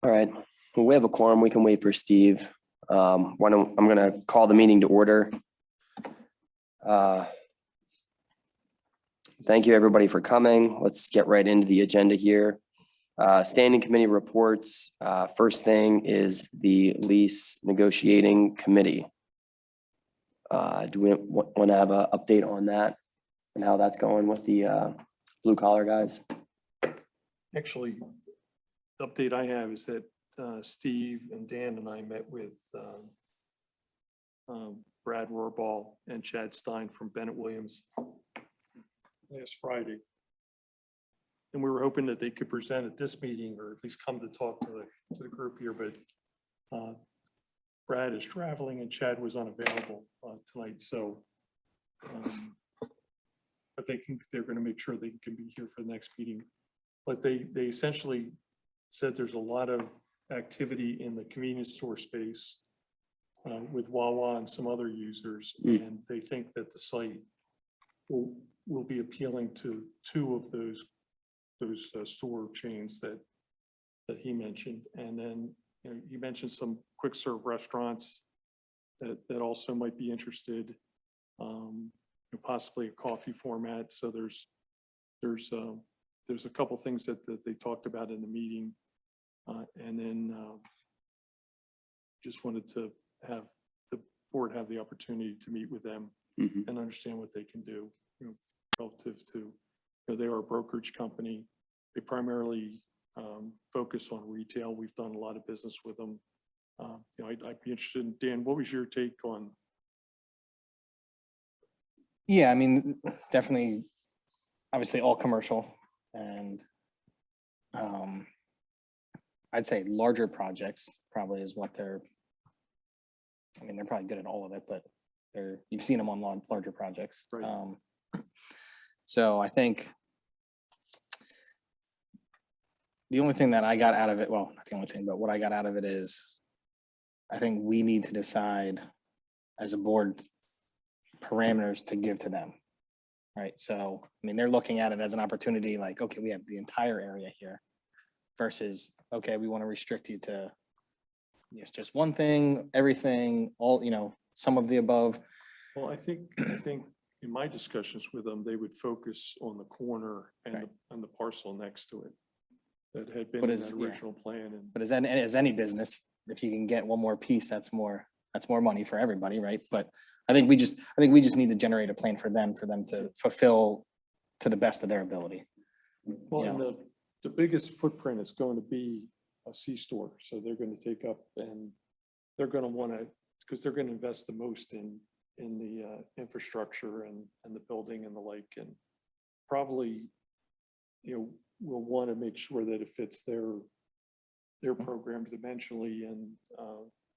All right, well, we have a quorum. We can wait for Steve. I'm gonna call the meeting to order. Thank you, everybody, for coming. Let's get right into the agenda here. Standing committee reports. First thing is the lease negotiating committee. Do we want to have an update on that and how that's going with the blue collar guys? Actually, the update I have is that Steve and Dan and I met with Brad Rohrball and Chad Stein from Bennett Williams last Friday. And we were hoping that they could present at this meeting, or at least come to talk to the group here, but Brad is traveling and Chad was unavailable tonight, so but they're going to make sure they can be here for the next meeting. But they essentially said there's a lot of activity in the convenience store space with Wawa and some other users, and they think that the site will be appealing to two of those store chains that he mentioned. And then you mentioned some quick serve restaurants that also might be interested, possibly a coffee format. So there's a couple things that they talked about in the meeting, and then just wanted to have the board have the opportunity to meet with them and understand what they can do, relative to, they are a brokerage company. They primarily focus on retail. We've done a lot of business with them. I'd be interested in, Dan, what was your take on? Yeah, I mean, definitely, obviously all commercial, and I'd say larger projects probably is what they're probably good at all of it, but you've seen them on larger projects. Right. So I think the only thing that I got out of it, well, not the only thing, but what I got out of it is, I think we need to decide as a board parameters to give to them. Right. So, they're looking at it as an opportunity, like, okay, we have the entire area here versus, okay, we want to restrict you to it's just one thing, everything, all, some of the above. Well, I think in my discussions with them, they would focus on the corner and right. On the parcel next to it that had been in that original plan. But as any business, if you can get one more piece, that's more money for everybody, right? But I think we just need to generate a plan for them to fulfill to the best of their ability. Well, and the biggest footprint is going to be a C-store. So they're going to take up, and they're going to want to, because they're going to invest the most in the infrastructure and the building and the like, and probably, we'll want to make sure that it fits their program dimensionally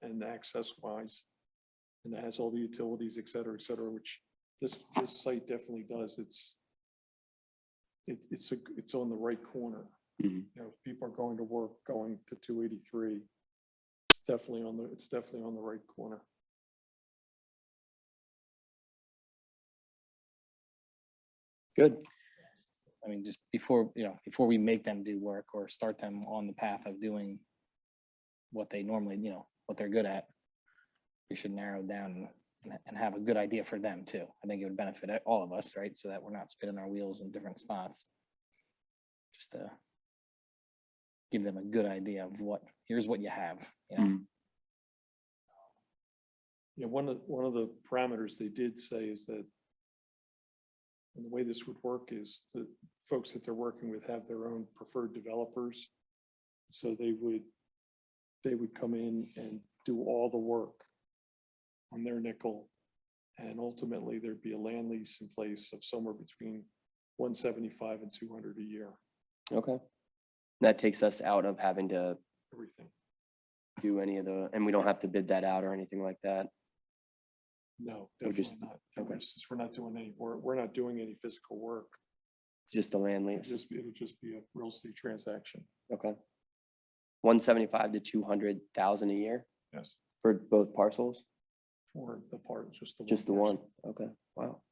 and access wise, and it has all the utilities, et cetera, which this site definitely does. It's on the right corner. If people are going to work, going to 283, it's definitely on the right corner. Good. Just before we make them do work or start them on the path of doing what they normally, what they're good at, we should narrow down and have a good idea for them too. I think it would benefit all of us, right? So that we're not spinning our wheels in different spots. Just to give them a good idea of here's what you have. One of the parameters they did say is that, and the way this would work is the folks that they're working with have their own preferred developers. So they would come in and do all the work on their nickel. And ultimately there'd be a land lease in place of somewhere between 175 and 200 a year. Okay. That takes us out of having to Everything. Do any of and we don't have to bid that out or anything like that. No, definitely not. Okay. Since we're not doing we're not doing any physical work. It's just the land lease. It'll just be a real estate transaction. Okay. 175 to 200,000 a year. Yes. For both parcels. For the part, just the one. Okay. Wow.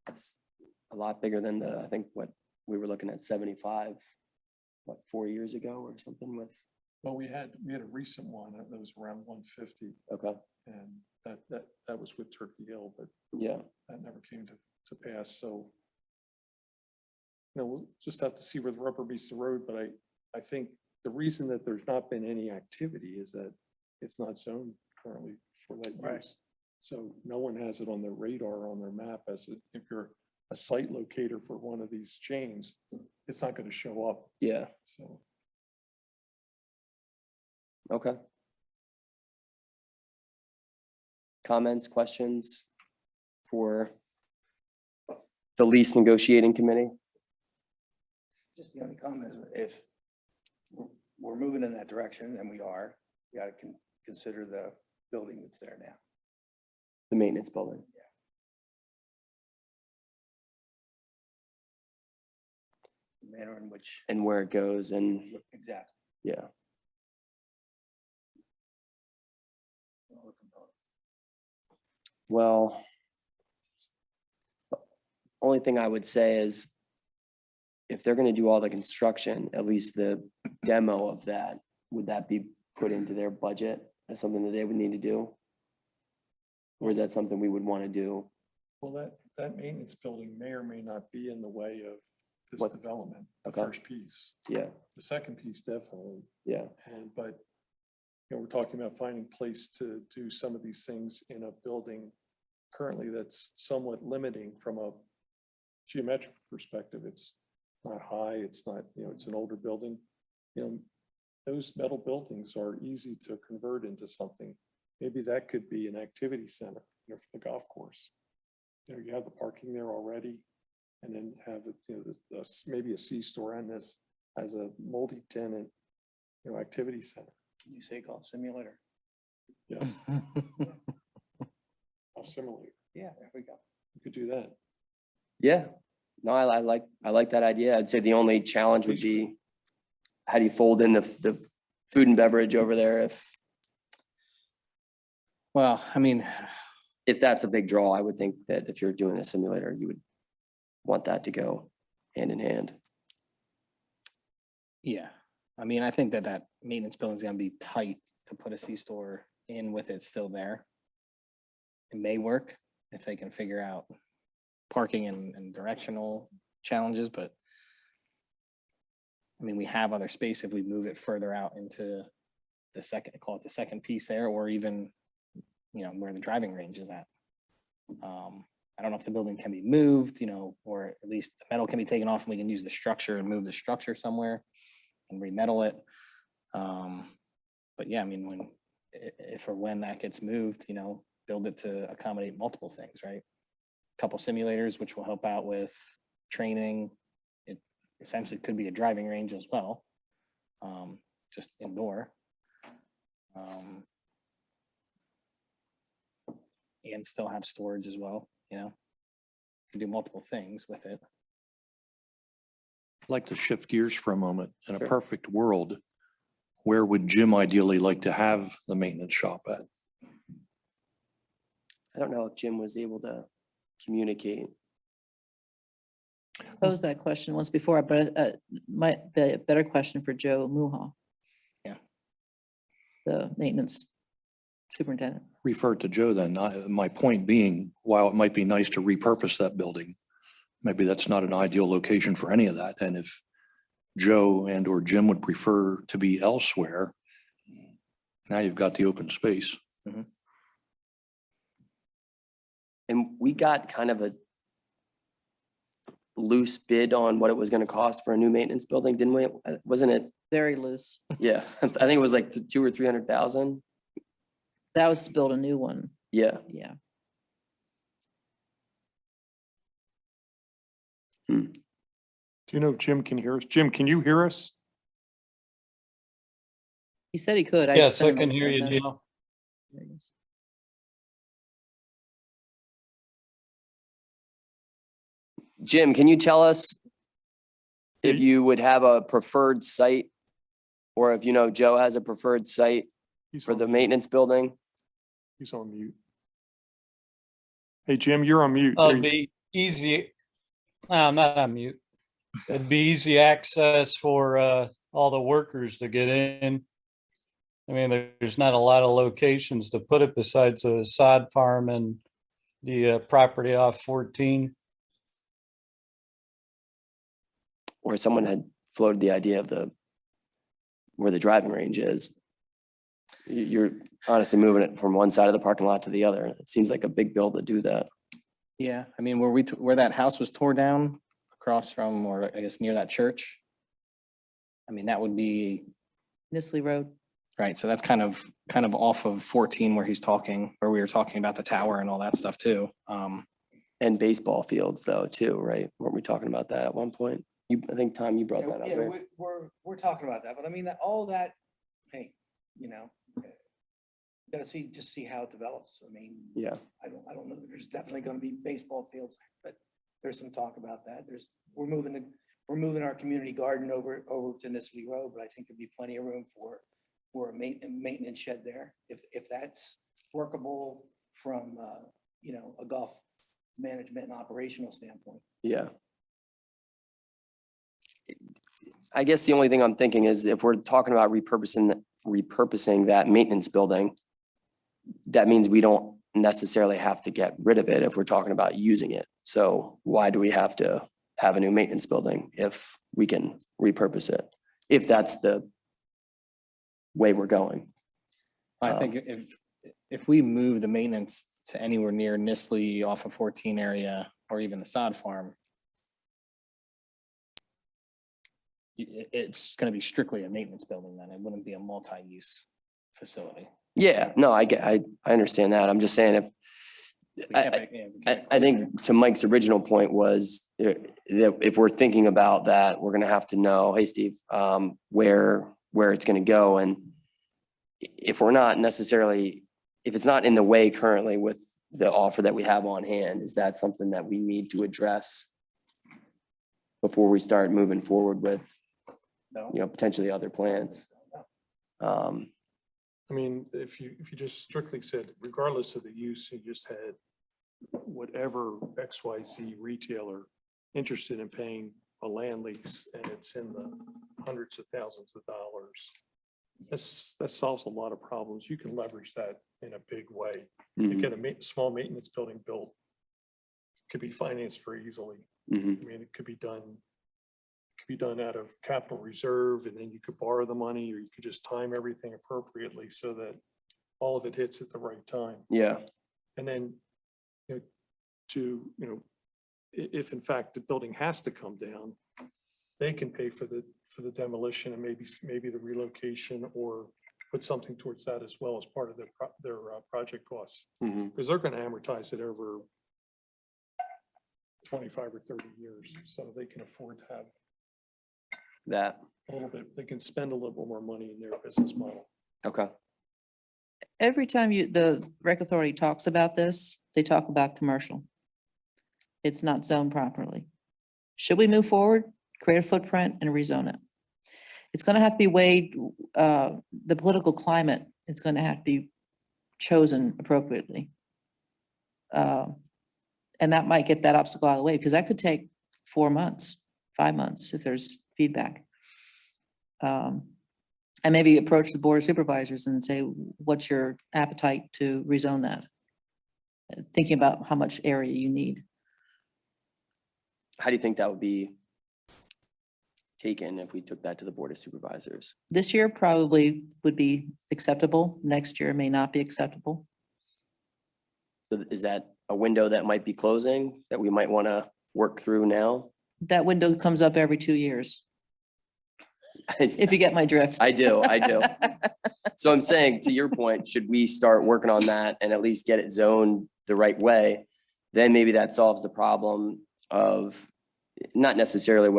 That's a lot bigger than I think what we were looking at 75, 4 years ago or something with. Well, we had a recent one that was around 150, Okay, and that was with Turkey Hill, but yeah, that never came to pass, so. We'll just have to see where the rubber meets the road, but I think the reason that there's not been any activity is that it's not zoned currently for that Right. use. So no one has it on their radar, on their map, if you're a site locator for one of these chains, it's not gonna show up, yeah, so. okay. Comments, questions for the lease negotiating committee? Just the only comment is if we're moving in that direction, and we are, you gotta consider the building that's there now. The maintenance building. The manner in which, And where it goes and, exactly. yeah, All the components. well. Only thing I would say is if they're gonna do all the construction, at least the demo of that, would that be put into their budget as something that they would need to do? Or is that something we would want to do? Well, that maintenance building may or may not be in the way of this What? development, the Okay. first piece. Yeah, The second piece definitely, yeah, but, we're talking about finding place to do some of these things in a building currently that's somewhat limiting from a geometric perspective. It's not high, it's not, it's an older building. Those metal buildings are easy to convert into something. Maybe that could be an activity center, for the golf course. You have the parking there already, and then have maybe a C-store and this as a multi-tenant, activity center. Can you say golf simulator? Yes, similar. Yeah, there we go. You could do that. yeah. No, I like that idea. I'd say the only challenge would be how do you fold in the food and beverage over there Well, I mean, if that's a big draw? I would think that if you're doing a simulator, you would want that to go hand in hand. yeah, I mean, I think that maintenance building is gonna be tight to put a C-store in with it still there. It may work if they can figure out parking and directional challenges, but I mean, we have other space if we move it further out into the second, call it the second piece there, or even, where the driving range is at. I don't know if the building can be moved, or at least the metal can be taken off and we can use the structure and move the structure somewhere and remetal it. But yeah, I mean, if or when that gets moved, build it to accommodate multiple things, right? Couple simulators, which will help out with training. It essentially could be a driving range as well, just indoor. And still have storage as well, can do multiple things with it. I'd like to shift gears for a moment. In a Sure. perfect world, where would Jim ideally like to have the maintenance shop at? I don't know if Jim was able to communicate. Posed that question once before, but might be a better question for Joe Muha. Yeah. The maintenance superintendent. Refer to Joe then. My point being, while it might be nice to repurpose that building, maybe that's not an ideal location for any of that. And if Joe and or Jim would prefer to be elsewhere, now you've got the open space. And we got kind of a loose bid on what it was gonna cost for a new maintenance building, didn't we? Wasn't it? Very loose. Yeah, I think it was like 200,000 or 300,000. That was to build a new one. Yeah, Yeah. Do you know if Jim can hear us? Jim, can you hear us? He said he could. Yes, I can hear you, Dino. Jim, can you tell us if you would have a preferred site? Or if Joe has a preferred site He's for on the mute. maintenance building? He's on mute. Hey, Jim, you're on mute. There It'll you- be easy. No, I'm not on mute. It'd be easy access for all the workers to get in I mean, there's not a lot of locations to put it besides a sod farm and the property off 14. Or someone had floated the idea of where the driving range is. You're honestly moving it from one side of the parking lot to the other. It seems like a big bill to do that. Yeah, I mean, where that house was tore down across from, or I guess near that church. I mean, that would be, Nisley Road. right, so that's kind of off of 14 where he's talking, where we were talking about the tower and all that stuff too. And baseball fields though, too, right? Weren't we talking about that at one point? I think, Tom, you brought that up, Yeah, right? we're talking about that, but I mean, all that, hey, gotta just see how it develops. I mean, Yeah, I don't know that there's definitely gonna be baseball fields, but there's some talk about that. We're moving our community garden over to Nisley Road, but I think there'd be plenty of room for a maintenance shed there. If that's workable from, a golf management and operational standpoint. yeah. I guess the only thing I'm thinking is if we're talking about repurposing that maintenance building, that means we don't necessarily have to get rid of it if we're talking about using it. So why do we have to have a new maintenance building if we can repurpose it? If that's the way we're going. I think if we move the maintenance to anywhere near Nisley off of 14 area, or even the sod farm, it's gonna be strictly a maintenance building then. It wouldn't be a multi-use facility. Yeah, no, I understand that. I'm just saying I think to Mike's original point was that if we're thinking about that, we're gonna have to know, hey, Steve, where it's gonna go. And if we're not necessarily, if it's not in the way currently with the offer that we have on hand, is that something that we need to address before we start moving forward with, potentially other plans? I mean, if you just strictly said, regardless of the use, you just had whatever XYZ retailer interested in paying a land lease and it's in the hundreds of thousands of dollars. That solves a lot of problems. You can leverage that in a big way. You Mhm, get a small maintenance building built, could be financed very easily. mhm. I mean, it could be done out of capital reserve, and then you could borrow the money, or you could just time everything appropriately so that all of it hits at the right time. Yeah, And then, if in fact the building has to come down, they can pay for the demolition and maybe the relocation, or put something towards that as well as part of their project costs. mhm. Because they're going to amortize it over 25 or 30 years, so they can afford to have That, a little bit, they can spend a little bit more money in their business model. okay. Every time the rec authority talks about this, they talk about commercial. It's not zoned properly. Should we move forward, create a footprint and rezone it? It's gonna have to be weighed, the political climate is gonna have to be chosen appropriately. And that might get that obstacle out of the way, because that could take 4 months, 5 months if there's feedback. And maybe approach the board of supervisors and say, what's your appetite to rezone that? Thinking about how much area you need. How do you think that would be taken if we took that to the Board of Supervisors? This year probably would be acceptable. Next year may not be acceptable. So is that a window that might be closing that we might want to work through now? That window comes up every 2 years, if you get my drift. I do. So I'm saying, to your point, should we start working on that and at least get it zoned the right way? Then maybe that solves the problem of not necessarily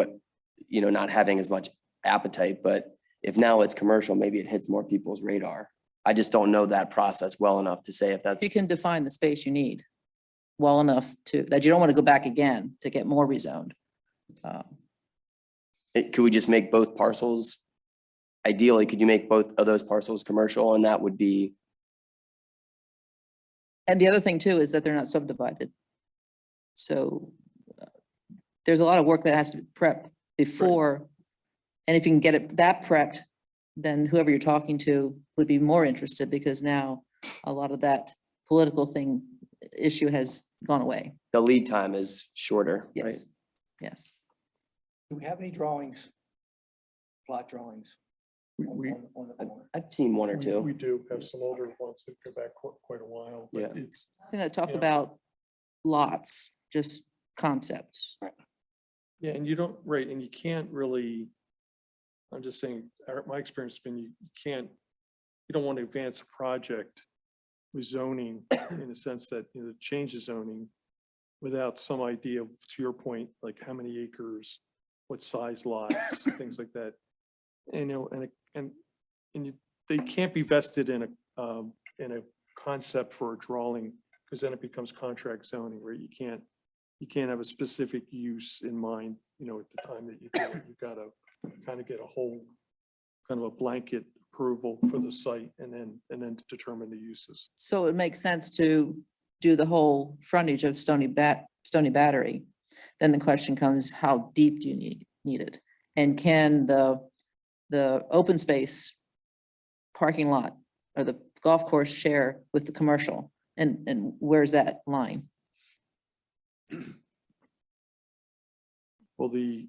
not having as much appetite, but if now it's commercial, maybe it hits more people's radar. I just don't know that process well enough to say if that's. You can define the space you need well enough that you don't want to go back again to get more rezoned. Could we just make both parcels? Ideally, could you make both of those parcels commercial, and that would be, And the other thing too is that they're not subdivided. So there's a lot of work that has to be prepped before. And if you can get that prepped, then whoever you're talking to would be more interested because now a lot of that political issue has gone away. The lead time is shorter, right? Yes, yes. Do we have any drawings? Plot drawings We, on the corner? I've seen one or two. we do have some older ones that go back quite a while, but Yeah. it's, I think I talk Yeah. about lots, just concepts. yeah, and you don't, right, and you can't really, I'm just saying, my experience has been, you can't, you don't want to advance a project with zoning in the sense that, change the zoning without some idea, to your point, like how many acres, what size lots, things like that. And, they can't be vested in a concept for a drawing, because then it becomes contract zoning, right? You can't have a specific use in mind, at the time that you do it. You've got to kind of get a whole, kind of a blanket approval for the site and then determine the uses. So it makes sense to do the whole frontage of Stony Battery. Then the question comes, how deep do you need it? And can the open space parking lot or the golf course share with the commercial? And where's that line? Well, the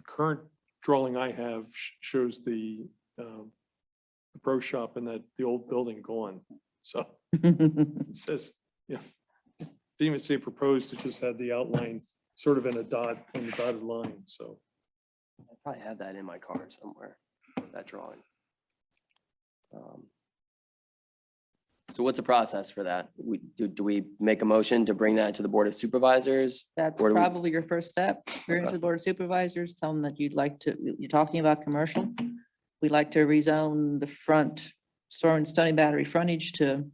current drawing I have shows the pro shop and the old building gone. So it says, didn't even say proposed, it just had the outline sort of in a dotted line, so. I probably have that in my car somewhere, that drawing. So what's the process for that? Do we make a motion to bring that to the Board of Supervisors? That's Or do we- probably your first step. Bring it Okay. to the Board of Supervisors, tell them that you're talking about commercial. We'd like to rezone the front Stony Battery frontage to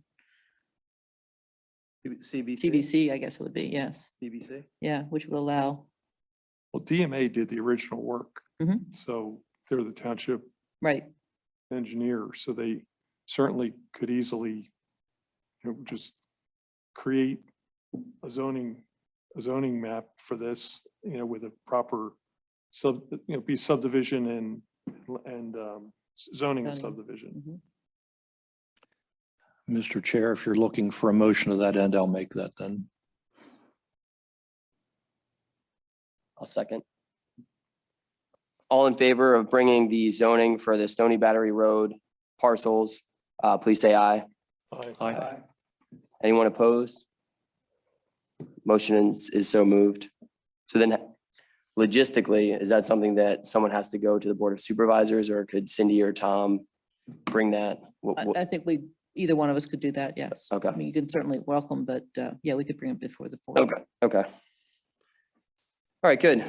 TBC, I guess it would be, yes. CBC? Yeah, which will allow, Well, DMA did the original work. Mhm. So they're the township right, engineer, so they certainly could easily, just create a zoning map for this, with a proper be subdivision and zoning and Zoning. subdivision. Mhm. Mr. Chair, if you're looking for a motion to that end, I'll make that then. I'll second. All in favor of bringing the zoning for the Stony Battery Road parcels, please say aye. Aye. Anyone opposed? Motion is so moved. So then logistically, is that something that someone has to go to the Board of Supervisors, or could Cindy or Tom bring that? I think either one of us could do that, yes. Okay. I mean, you can certainly welcome, but yeah, we could bring it before the board. Okay. All right, good.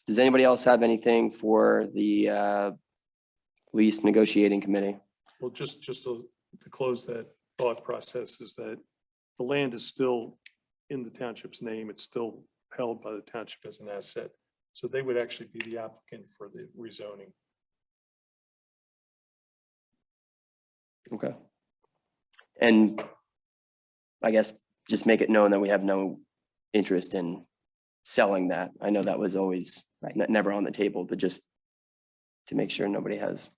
Does anybody else have anything for the lease negotiating committee? Well, just to close that thought process, is that the land is still in the township's name. It's still held by the township as an asset. So they would actually be the applicant for the rezoning. Okay. And I guess just make it known that we have no interest in selling that. I know that was always Right. never on the table, but just to make sure nobody has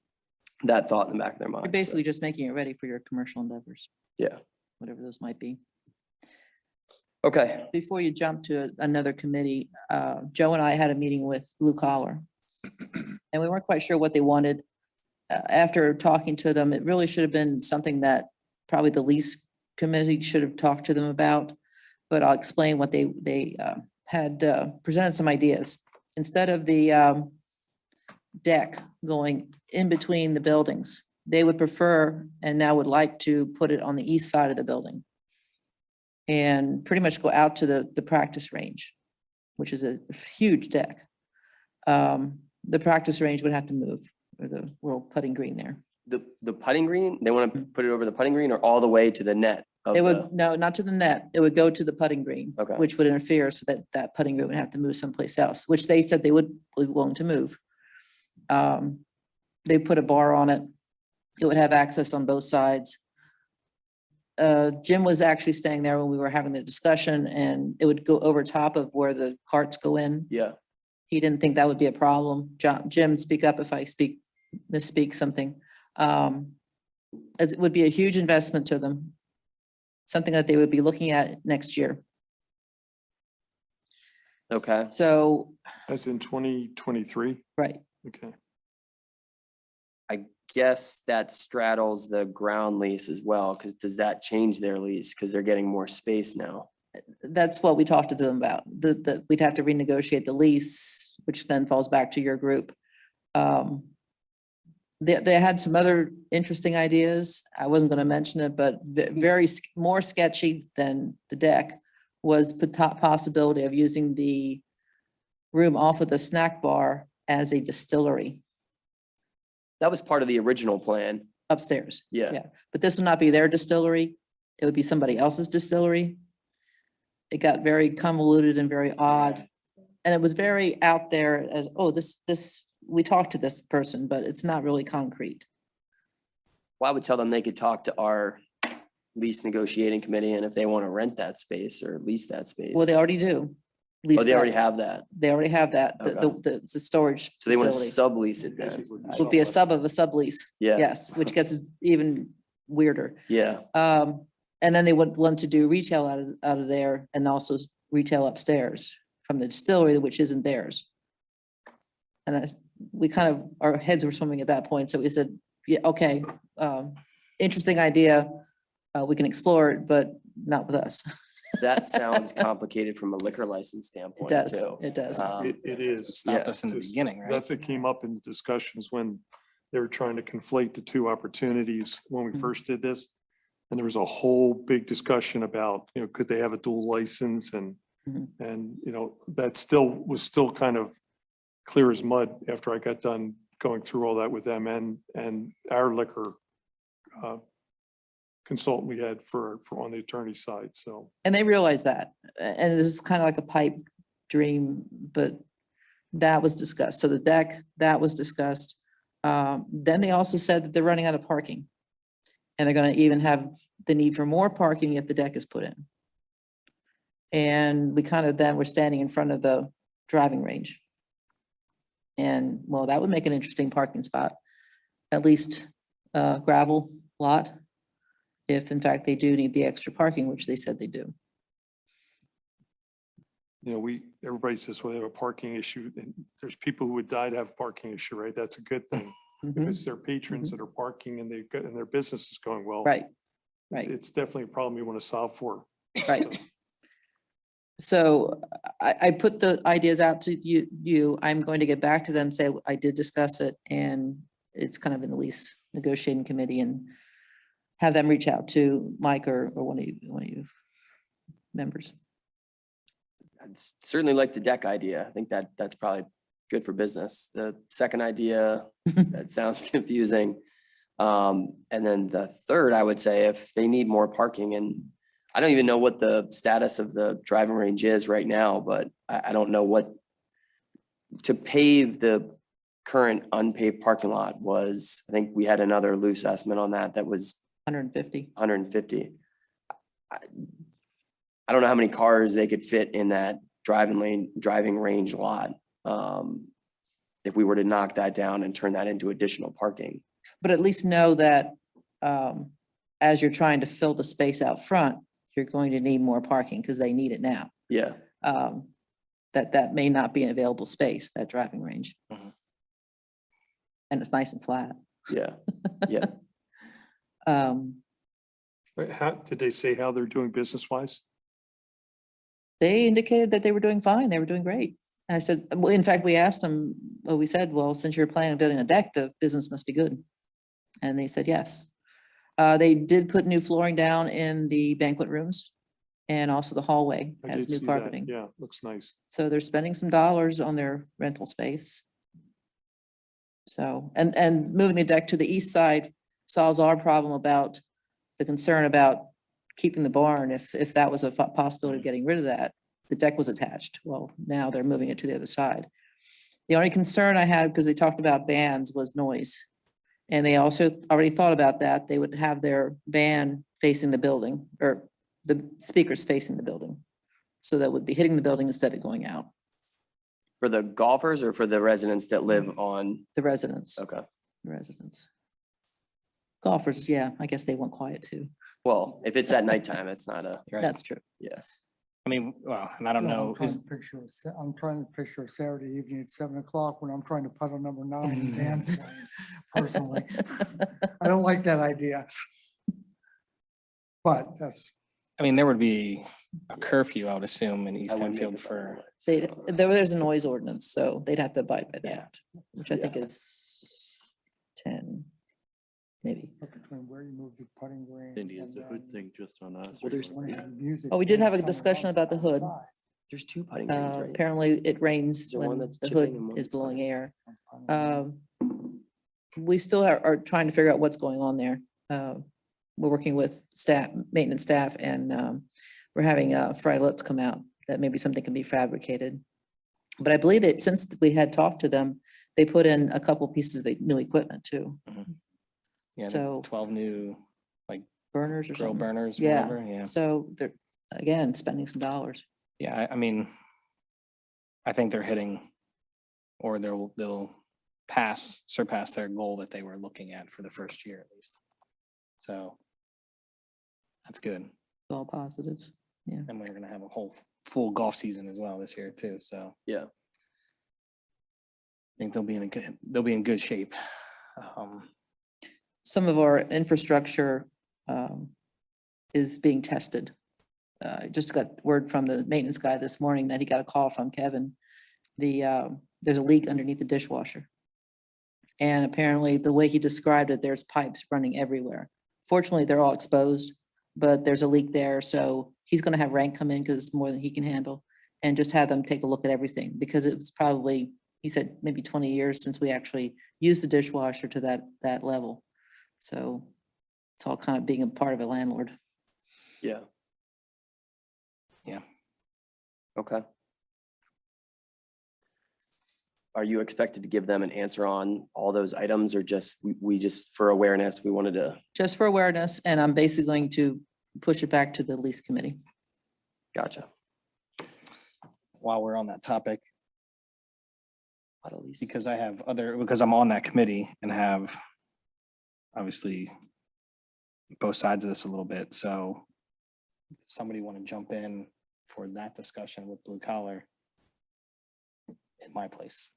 that thought in the back of their mind. You're basically just making it ready for your commercial endeavors. Yeah. Whatever those might be. Okay, Before you jump to another committee, Joe and I had a meeting with Blue Collar. And we weren't quite sure what they wanted. After talking to them, it really should have been something that probably the lease committee should have talked to them about. But I'll explain what they had presented some ideas. Instead of the deck going in between the buildings, they would prefer and now would like to put it on the east side of the building. And pretty much go out to the practice range, which is a huge deck. The practice range would have to move, or the little putting green there. the putting green, they want to put it over the putting green or all the way to the net? of It the- would, no, not to the net. It would go to the putting green. Okay. Which would interfere so that that putting green would have to move someplace else, which they said they would be willing to move. They put a bar on it. It would have access on both sides. Jim was actually staying there when we were having the discussion, and it would go over top of where the carts go in. Yeah, He didn't think that would be a problem. Jim, speak up if I speak misspeak something. It would be a huge investment to them. Something that they would be looking at next year. Okay. So, As in 2023? right, Okay. I guess that straddles the ground lease as well, because does that change their lease? Because they're getting more space now. that's what we talked to them about. We'd have to renegotiate the lease, which then falls back to your group. They had some other interesting ideas. I wasn't going to mention it, but more sketchy than the deck was the top possibility of using the room off of the snack bar as a distillery That was part of the original plan. upstairs. Yeah. Yeah, but this would not be their distillery. It would be somebody else's distillery. It got very convoluted and very odd. And it was very out there as, oh, we talked to this person, but it's not really concrete. Well, I would tell them they could talk to our lease negotiating committee, and if they want to rent that space or lease that space. Well, they already do. Oh, they already have that. They already have that. Okay. It's a storage So they want to facility. sublease it then. It would be a sub of a sublease. Yeah. Yes, which gets even weirder. Yeah. And then they would want to do retail out of there and also retail upstairs from the distillery, which isn't theirs. And we kind of, our heads were swimming at that point. So we said, yeah, okay, interesting idea. We can explore it, but not with us. That sounds complicated from a liquor license It standpoint does, too. it does. It is. Stopped Yeah. us in the Just- beginning, right? That's, it came up in the discussions when they were trying to conflate the two opportunities when we Mhm. first did this. And there was a whole big discussion about, could they have a dual license and, Mhm. and, that was still kind of clear as mud after I got done going through all that with them and our liquor consultant we had for on the attorney side. So And they realize that. And this is kind of like a pipe dream, but that was discussed. So the deck, that was discussed. Then they also said that they're running out of parking. And they're going to even have the need for more parking if the deck is put in. And we kind of then were standing in front of the driving range. And well, that would make an interesting parking spot, at least gravel lot. If in fact they do need the extra parking, which they said they do. everybody says, well, they have a parking issue, and there's people who would die to have a parking issue, right? That's a good thing. If Mhm. it's their patrons that are parking and and their business is going well. Right, right. It's definitely a problem you want to solve for. Right. So, So I put the ideas out to you. I'm going to get back to them, say I did discuss it and it's kind of in the lease negotiating committee and have them reach out to Mike or one of you members. I'd certainly like the deck idea. I think that's probably good for business. The second idea, that sounds confusing. And then the third, I would say if they need more parking, and I don't even know what the status of the driving range is right now, but I don't know what to pave the current unpaved parking lot was. I think we had another loose estimate on that was 150. 150. I don't know how many cars they could fit in that driving range lot. If we were to knock that down and turn that into additional parking. But at least know that as you're trying to fill the space out front, you're going to need more parking because they need it now. Yeah. That may not be an available space, that driving range. Mhm. And it's nice and flat. Yeah. Yeah. but did they say how they're doing business wise? They indicated that they were doing fine. They were doing great. And I said, well, in fact, we asked them, well, we said, well, since you're planning on building a deck, the business must be good. And they said, yes. They did put new flooring down in the banquet rooms and also the hallway I has did new see that. carpeting. Yeah, looks nice. So they're spending some dollars on their rental space. So, and moving the deck to the east side solves our problem about the concern about keeping the barn. If that was a possibility of getting rid of that, the deck was attached. Well, now they're moving it to the other side. The only concern I had, because they talked about bands, was noise. And they also already thought about that. They would have their band facing the building or the speakers facing the building. So that would be hitting the building instead of going out, For the golfers or for the residents that live on? the residents. Okay. residents. Golfers, yeah, I guess they want quiet too. Well, if it's at nighttime, it's not a, Right. That's true. yes. I mean, well, and I don't know, is, I'm trying to picture a Saturday evening at 7 o'clock when I'm trying to putt on number 9 and Dan's playing, personally. I don't like that idea. But that's, I mean, there would be a curfew, I would assume, in I East wouldn't make Hempfield it for, There's a noise ordinance, so they'd have to abide by Yeah. that, which I think is 10, maybe. between where you move the putting green. Cindy, is and the hood then thing just on us? Well, there's, when you have music Oh, we did have a somewhere discussion else about the hood. outside. there's 2 putting greens, right? Apparently it rains Is there one when that's the chipping hood and one is that's blowing putting? air. I'm We still are trying to figure out what's going on there. We're working with staff, maintenance staff, and we're having Frilets come out, that maybe something can be fabricated. But I believe that since we had talked to them, they put in a couple pieces of new equipment too, yeah, So- 12 new burners or grill something. burners, or Yeah. whatever, yeah. So they're, again, spending some dollars. Yeah, I mean, I think they're hitting, or they'll surpass their goal that they were looking at for the first year at least. So that's good. All positives. And we're gonna have a whole full golf season as well this year too, so Yeah. I think they'll be in good shape. Some of our infrastructure is being tested. Just got word from the maintenance guy this morning that he got a call from Kevin. There's a leak underneath the dishwasher. And apparently the way he described it, there's pipes running everywhere. Fortunately, they're all exposed, but there's a leak there. So he's gonna have Rank come in because it's more than he can handle, and just have them take a look at everything, because it was probably, he said, maybe 20 years since we actually used the dishwasher to that level. So it's all kind of being a part of a landlord. Yeah. Yeah. Okay. Are you expected to give them an answer on all those items, or just, we just, for awareness, we wanted to, Just for awareness, and I'm basically going to push it back to the lease committee. gotcha. While we're on that topic, At least, because because I'm on that committee and have obviously both sides of this a little bit, so somebody want to jump in for that discussion with blue collar in my place.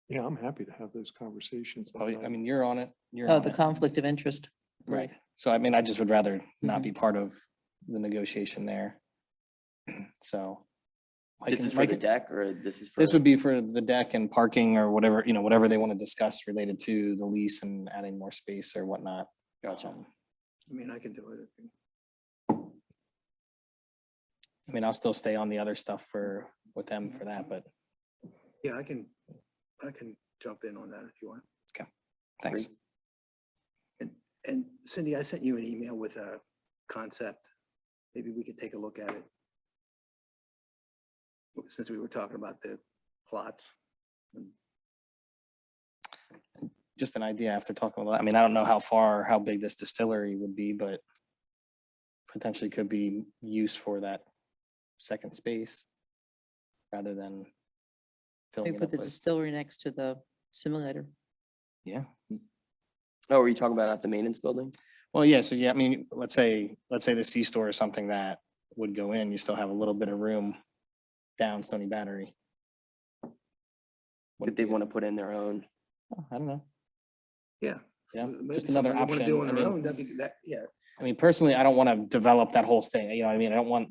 Yeah, I'm happy to have those conversations. Oh, I mean, you're on it. You're Oh, on the it. conflict of interest. Right. So I mean, I just would rather not be part of the negotiation there. So. this is for the deck, or this is for? This would be for the deck and parking or whatever, whatever they want to discuss related to the lease and adding more space or whatnot. Gotcha. I mean, I can do it. I mean, I'll still stay on the other stuff with them for that, but Yeah, I can jump in on that if you want. thanks. And Cindy, I sent you an email with a concept. Maybe we could take a look at it. Since we were talking about the plots. Just an idea after talking about, I mean, I don't know how big this distillery would be, but potentially could be used for that second space rather than We filling it put up the with, distillery next to the simulator. yeah. Oh, were you talking about at the maintenance building? Well, yeah, so yeah, I mean, let's say the C store is something that would go in, you still have a little bit of room down Stony Battery. Would they want to put in their own? Oh, I don't know. Yeah. Yeah, Maybe just another something they wanna do option. on I their mean- own, that'd be, yeah. I mean, personally, I don't want to develop that whole thing, you know what I mean? I don't want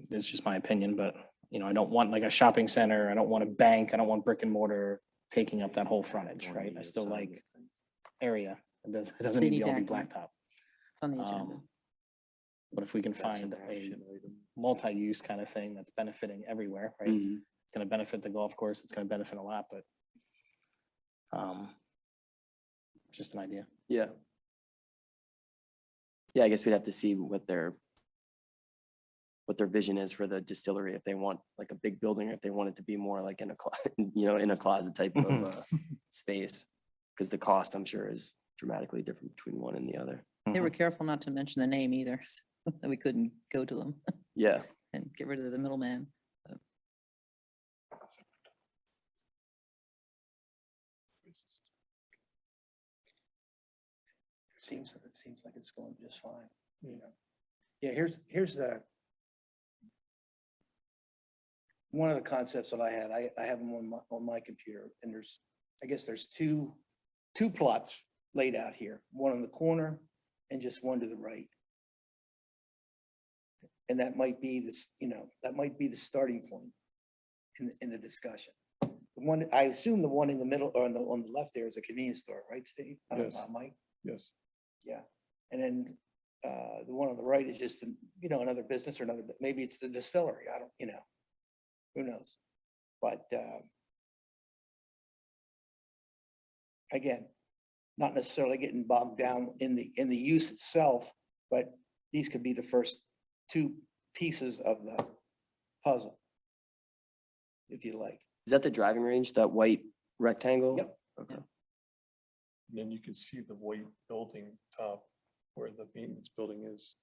this is just my opinion, but I don't want like a shopping center. I don't want a bank. I don't want brick and mortar taking up that whole frontage, right? I still like area. It doesn't They need to need all be to act on blacktop. It's on the agenda. But if we can That's find an a action item. multi-use kind of thing that's benefiting everywhere, right? Mhm. It's gonna benefit the golf course, it's gonna benefit a lot, but just an idea. Yeah. Yeah, I guess we'd have to see what their vision is for the distillery, if they want like a big building, or if they want it to be more like in a in a closet type of space. Because the cost, I'm sure, is dramatically different between one and the other. They were careful not to mention the name either, so that we couldn't go to them Yeah, and get rid of the middleman. it seems like it's going just fine, you know. Yeah, here's the one of the concepts that I had. I have them on my computer, and I guess there's two plots laid out here, one on the corner and just one to the right. And that might be this, you know, that might be the starting point in the discussion. The one, I assume the one in the middle or on the left there is a convenience store, right, Steve? Yes. Mike? Yes. Yeah. And then the one on the right is just, you know, another business or maybe it's the distillery. I don't, you know, who knows? But again, not necessarily getting bogged down in the use itself, but these could be the first two pieces of the puzzle, if you like. Is that the driving range, that white rectangle? Yep. Okay. And then you can see the white building top where the maintenance building is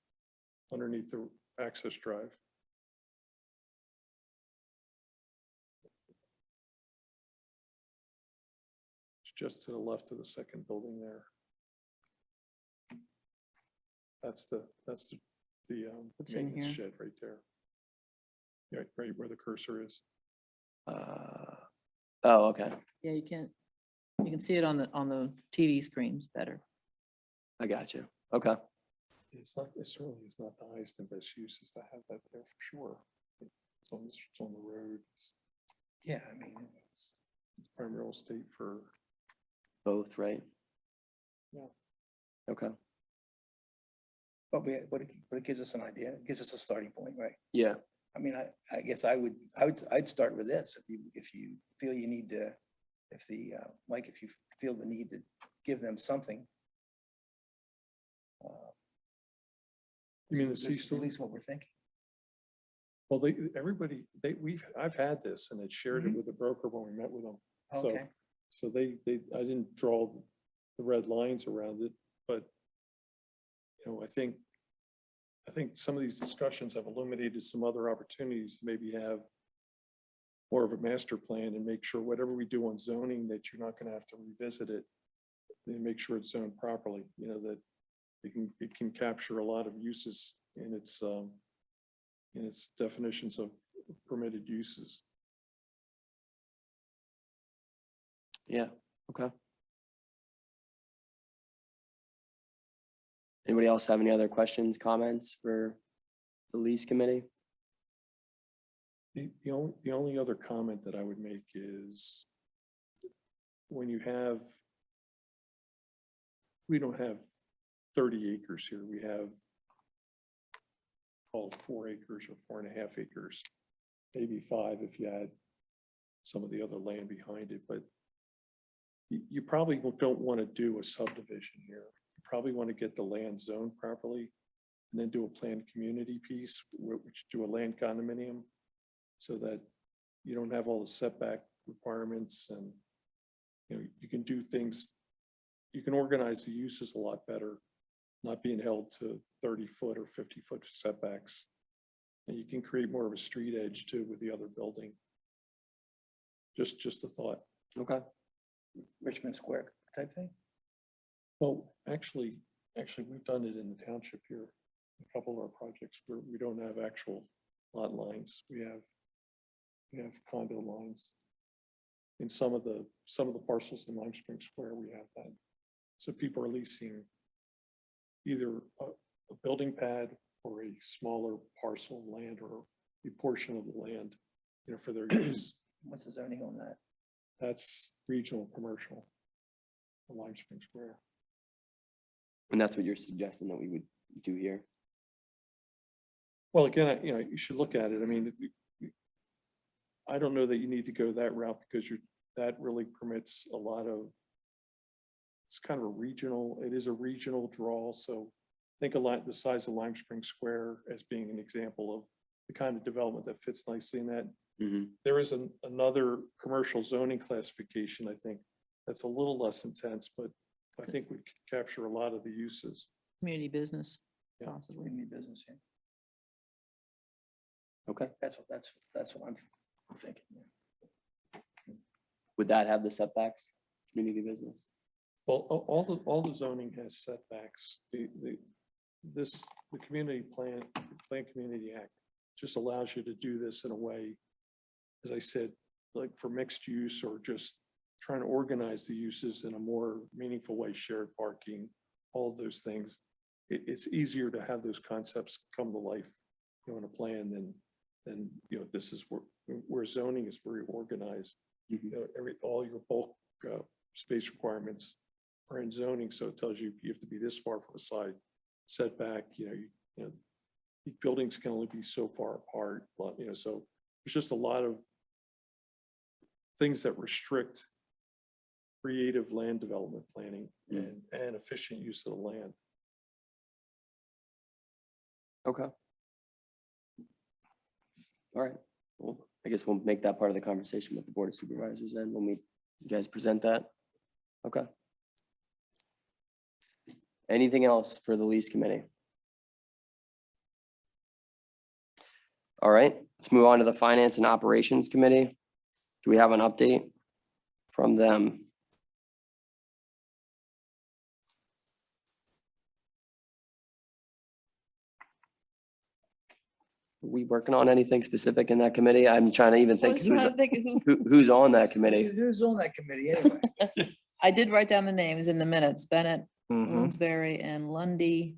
underneath the access drive. It's just to the left of the second building there. That's the What's in maintenance here? shed right there. Yeah, right where the cursor is. Oh, okay. Yeah, you can see it on the TV screens better. I got you. Okay. It certainly is not the highest and best uses to have that there for sure. It's on the road. Yeah, I mean, It's prime real estate for, Both, right? Yeah. Okay. but it gives us an idea. It gives us a starting point, right? Yeah. I mean, I guess I'd start with this. If you feel you need to, Mike, if you feel the need to give them something. you mean the this is C-store? At least what we're thinking. Well, I've had this and I shared it with the broker when we met with them. So, Okay. so I didn't draw the red lines around it, but you know, I think some of these discussions have illuminated some other opportunities to maybe have more of a master plan and make sure whatever we do on zoning, that you're not gonna have to revisit it and make sure it's zoned properly, you know, that it can capture a lot of uses in its definitions of permitted uses. Yeah. Okay. Anybody else have any other questions, comments for the lease committee? The only other comment that I would make is when we don't have 30 acres here. We have called 4 acres or 4.5 acres, maybe 5 if you add some of the other land behind it, but you probably don't want to do a subdivision here. You probably want to get the land zoned properly and then do a planned community piece, which do a land condominium so that you don't have all the setback requirements and, you know, you can do things, you can organize the uses a lot better, not being held to 30-foot or 50-foot setbacks. And you can create more of a street edge too with the other building. Just a thought. Okay. Richmond Square type thing? Well, actually, we've done it in the township here. A couple of our projects where we don't have actual lot lines. We have condo lines. In some of the parcels in Lime Spring Square, we have that. So people are leasing either a building pad or a smaller parcel of land or a portion of the land, you know, for their use. What's the zoning on that? That's regional commercial in Lime Spring Square. And that's what you're suggesting that we would do here? Well, again, you know, you should look at it. I mean, I don't know that you need to go that route because that really permits a lot of, it's kind of it is a regional draw. So think the size of Lime Spring Square as being an example of the kind of development that fits nicely in that. Mm-hmm. There is another commercial zoning classification, I think, that's a little less intense, but I think we could capture a lot of the uses. Community business, Yeah. possibly. Community business, yeah. Okay. That's what I'm thinking. Yeah. Would that have the setbacks, community business? Well, all the zoning has setbacks. The community plan Community Act just allows you to do this in a way, as I said, like for mixed use or just trying to organize the uses in a more meaningful way, shared parking, all of those things. It's easier to have those concepts come to life, in a plan than, this is where zoning is very organized. All your bulk space requirements are in zoning, so it tells you have to be this far from a side setback. Buildings can only be so far apart. So there's just a lot of things that restrict creative land development planning and efficient use of the land. Okay. All right. Well, I guess we'll make that part of the conversation with the Board of Supervisors then when you guys present that. Okay. Anything else for the lease committee? All right, let's move on to the Finance and Operations Committee. Do we have an update from them? Are we working on anything specific in that committee? I'm trying to even think who's on that committee. Who's on that committee anyway? I did write down the names in the minutes, Bennett, Mhm. Bloomsbury, and Lundy.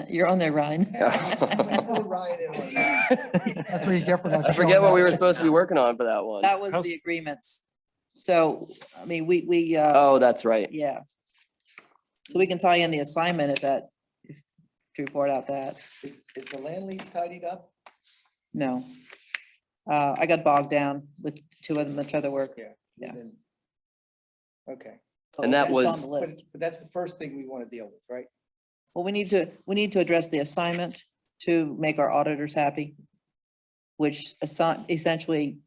You're on there, Ryan. Put Ryan in on that. That's what you get for not I forget showing what we up. were supposed to be working on for that one. That was How's- the agreements. So, I mean, we, Oh, that's right. yeah. So we can tie in the assignment to report out that. Is the land lease tidied up? No. I got bogged down with much other work. Yeah. Yeah. Then- Okay, And that It's on was- the but list. that's the first thing we want to deal with, right? Well, we need to address the assignment to make our auditors happy, which essentially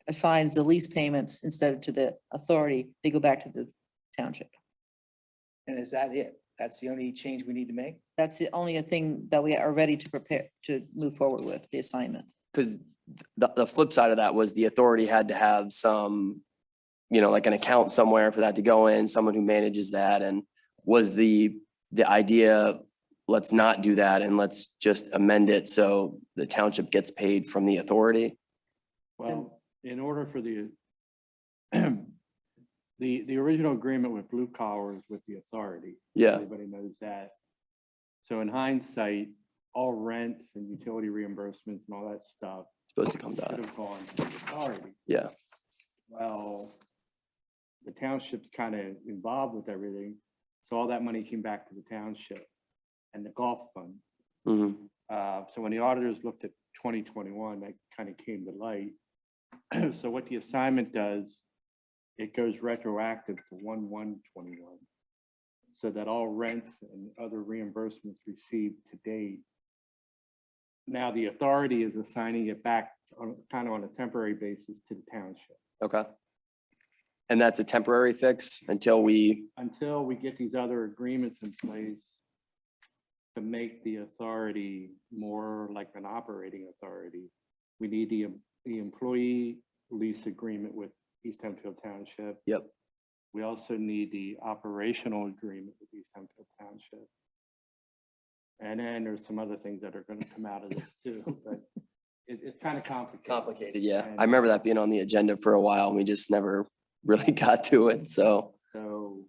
assigns the lease payments instead of to the authority, they go back to the township. And is that it? That's the only change we need to make? That's the only thing that we are ready to prepare to move forward with, the assignment. Because the flip side of that was the authority had to have some, like an account somewhere for that to go in, someone who manages that. And was the idea, let's not do that and let's just amend it so the township gets paid from the authority? Well, in order for the original agreement with blue collar is with the authority. Yeah. Everybody knows that. So in hindsight, all rents and utility reimbursements and all that stuff Supposed to come to should us. have gone to the authority. Yeah. Well, the township's kind of involved with everything. So all that money came back to the township and the golf fund. Hmm. So when the auditors looked at 2021, that kind of came to light. So what the assignment does, it goes retroactive to 1/1/21. So that all rents and other reimbursements received to date. Now the authority is assigning it back kind of on a temporary basis to the township Okay. And that's a temporary fix until we, until we get these other agreements in place to make the authority more like an operating authority. We need the employee lease agreement with East Hempfield Township. Yep. We also need the operational agreement with East Hempfield Township. And then there's some other things that are going to come out of this too, but it's kind of complicated. yeah. And I remember that being on the agenda for a while and we just never really got to it. So, So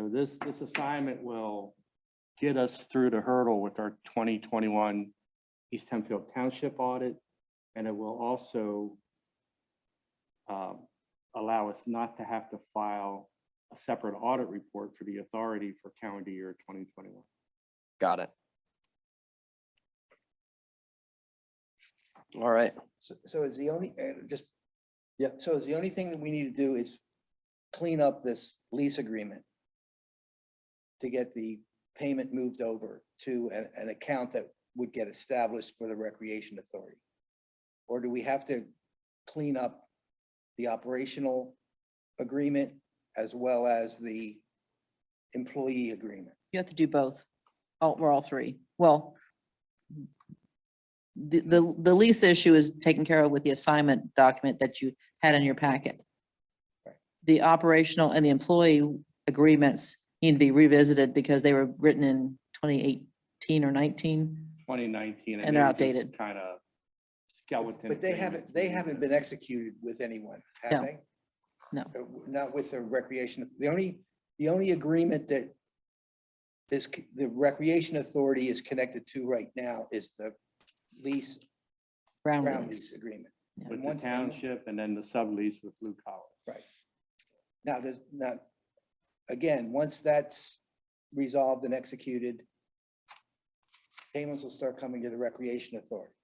this assignment will get us through the hurdle with our 2021 East Hempfield Township audit. And it will also allow us not to have to file a separate audit report for the authority for calendar year 2021. got it. All right. So is the only, Yeah. So is the only thing that we need to do is clean up this lease agreement to get the payment moved over to an account that would get established for the Recreation Authority? Or do we have to clean up the operational agreement as well as the employee agreement? You have to do both. We're all three. Well, the lease issue is taken care of with the assignment document that you had in your packet. Right. the operational and the employee agreements need to be revisited because they were written in 2018 or 19. 2019. And they're outdated. Kind of skeleton. But they agreements haven't been executed with anyone, have No. they? No. Not with the recreation. The only agreement that the recreation authority is connected to right now is the lease, Ground ground lease. lease agreement. Yeah. With And the once- township and then the sublease with blue collar. Right. Now, again, once that's resolved and executed, payments will start coming to the recreation authority.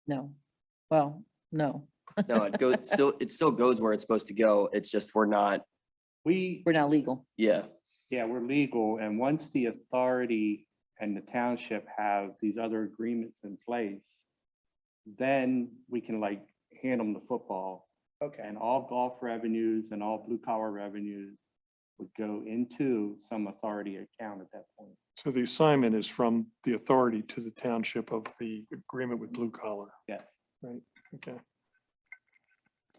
No. Well, no, No, it still goes where it's supposed to go. It's just we're not, We, we're not legal. yeah. yeah, we're legal. And once the authority and the township have these other agreements in place, then we can like hand them the football. Okay, And all golf revenues and all blue collar revenues would go into some authority account at that point. So the assignment is from the authority to the township of the agreement with blue collar, Yes. right? Okay.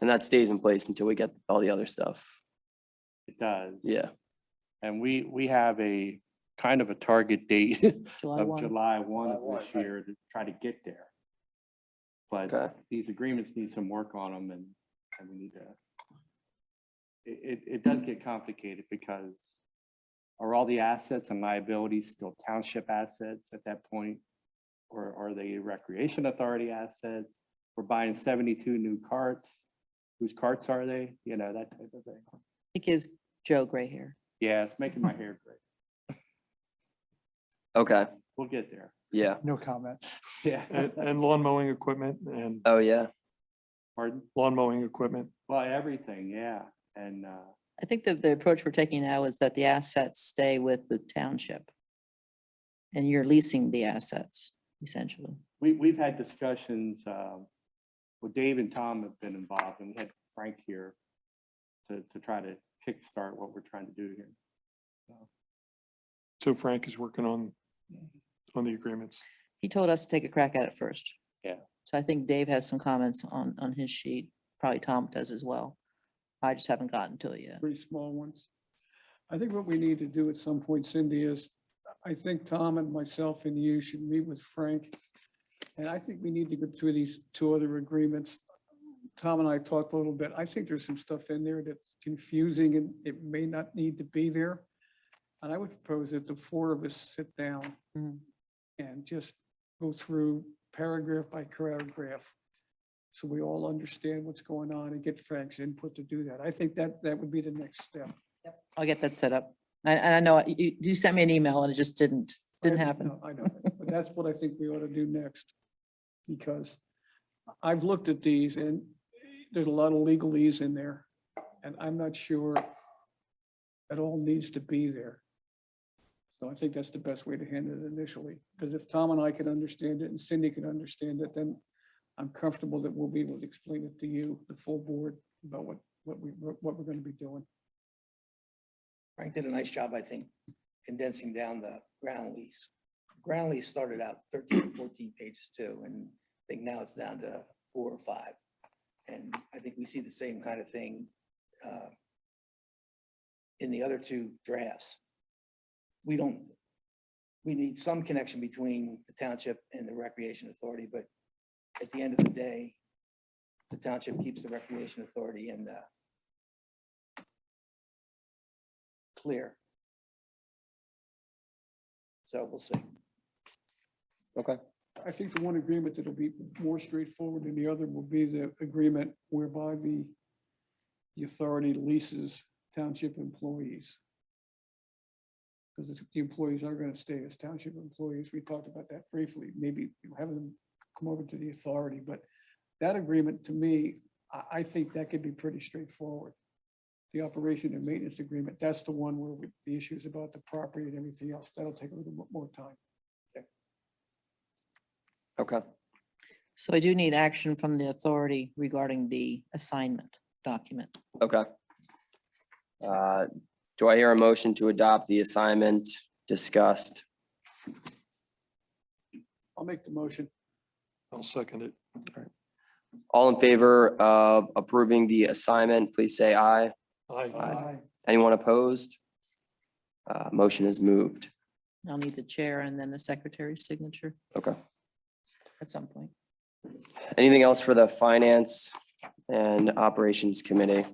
And that stays in place until we get all the other stuff. It does. Yeah. And we have a kind of a target date July of 1. July 1 of July this 1, right. year to try to get there. But Okay. these agreements need some work on them and we need to. It does get complicated because are all the assets and liabilities still township assets at that point? Or are they recreation authority assets? We're buying 72 new carts. Whose carts are they? You know, that type of thing. It gives Joe gray hair. Yeah, it's making my hair gray. Okay. We'll get there. Yeah. No comment. Yeah. And lawn mowing equipment and Oh, yeah. Pardon? lawn mowing equipment. Well, everything, yeah. And I think the approach we're taking now is that the assets stay with the township. And you're leasing the assets, essentially. we've had discussions, well, Dave and Tom have been involved and we had Frank here to try to kickstart what we're trying to do here. So Frank is working on the agreements. He told us to take a crack at it first. Yeah. So I think Dave has some comments on his sheet. Probably Tom does as well. I just haven't gotten to it yet. Pretty small ones. I think what we need to do at some point, Cindy, is I think Tom and myself and you should meet with Frank. And I think we need to go through these two other agreements. Tom and I talked a little bit. I think there's some stuff in there that's confusing and it may not need to be there. And I would propose that the four of us sit down Mhm. and just go through paragraph by paragraph. So we all understand what's going on and get Frank's input to do that. I think that would be the next step. I'll get that set up. And I know you sent me an email and it just didn't happen. No, I know, but that's what I think we ought to do next. Because I've looked at these and there's a lot of legalese in there. And I'm not sure it all needs to be there. So I think that's the best way to handle it initially. Because if Tom and I can understand it and Cindy can understand it, then I'm comfortable that we'll be able to explain it to you, the full board, about what we're going to be doing. Frank did a nice job, I think, condensing down the ground lease. Ground lease started out 13 or 14 pages too, and I think now it's down to 4 or 5. And I think we see the same kind of thing in the other two drafts. We need some connection between the township and the recreation authority, but at the end of the day, the township keeps the recreation authority in the clear. So we'll see. Okay. I think the one agreement that'll be more straightforward than the other will be the agreement whereby the authority leases township employees. Because the employees are going to stay as township employees. We talked about that briefly, maybe having them come over to the authority, but that agreement, to me, I think that could be pretty straightforward. The operation and maintenance agreement, that's the one where the issues about the property and everything else, that'll take a little bit more time. Okay. So I do need action from the authority regarding the assignment document. Okay. Do I hear a motion to adopt the assignment discussed? I'll make the motion. I'll second it. All in favor of approving the assignment, please say aye. Aye. Anyone opposed? Motion is moved. I'll need the chair and then the secretary's signature Okay. at some point. Anything else for the Finance and Operations Committee?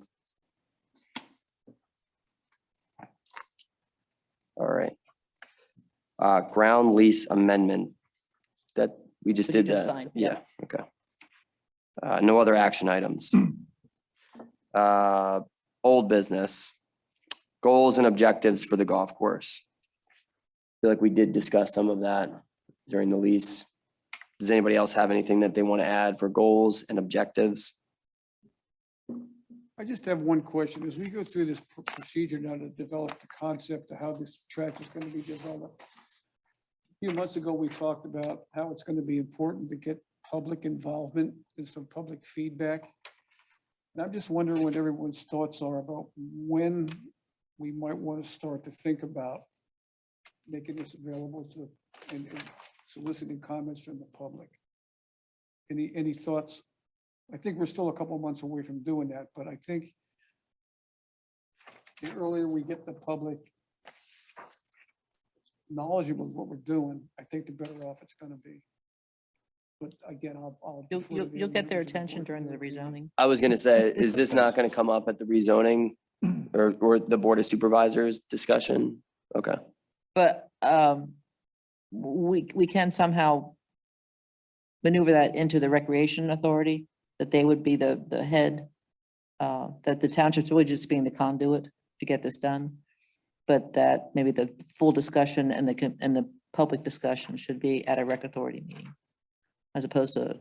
All right. Ground lease amendment. That we just That you did just that. signed, Yeah, yep. okay. No other action items. Old business. Goals and objectives for the golf course. Feel like we did discuss some of that during the lease. Does anybody else have anything that they want to add for goals and objectives? I just have one question. As we go through this procedure now to develop the concept of how this track is going to be developed. A few months ago, we talked about how it's going to be important to get public involvement and some public feedback. And I'm just wondering what everyone's thoughts are about when we might want to start to think about making this available to and soliciting comments from the public. Any thoughts? I think we're still a couple of months away from doing that, but I think the earlier we get the public knowledgeable of what we're doing, I think the better off it's gonna be. But again, I'll. defer to the You'll get their members of the attention board during for the their opinion. rezoning. I was gonna say, is this not gonna come up at the rezoning or the Board of Supervisors discussion? Okay, But we can somehow maneuver that into the Recreation Authority, that they would be the head, that the township's really just being the conduit to get this done. But that maybe the full discussion and the public discussion should be at a Rec Authority meeting, as opposed to,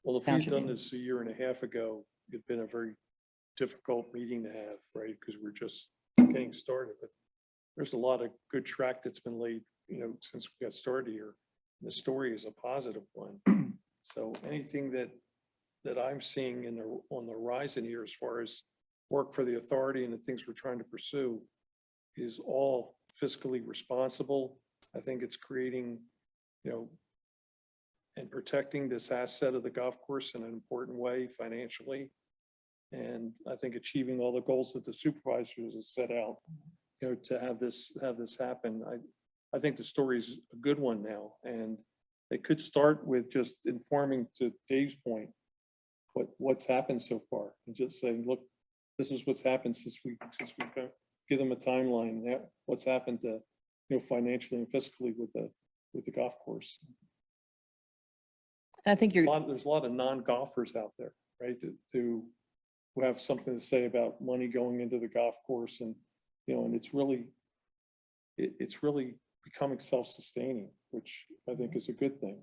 Well, if we'd Township done meeting. this a year and a half ago, it'd been a very difficult meeting to have, right? Because we're just getting started, but there's a lot of good track that's been laid, since we got started here. The story is a positive one. So anything that I'm seeing on the horizon here, as far as work for the authority and the things we're trying to pursue, is all fiscally responsible. I think it's creating, and protecting this asset of the golf course in an important way financially. And I think achieving all the goals that the supervisors have set out, to have this happen. I think the story's a good one now, and it could start with just informing, to Dave's point, what's happened so far, and just saying, look, this is what's happened since we give them a timeline, what's happened to, financially and fiscally with the golf course. I think you're, There's a lot of non-golfers out there, right, who have something to say about money going into the golf course, and, and it's really becoming self-sustaining, which I think is a good thing.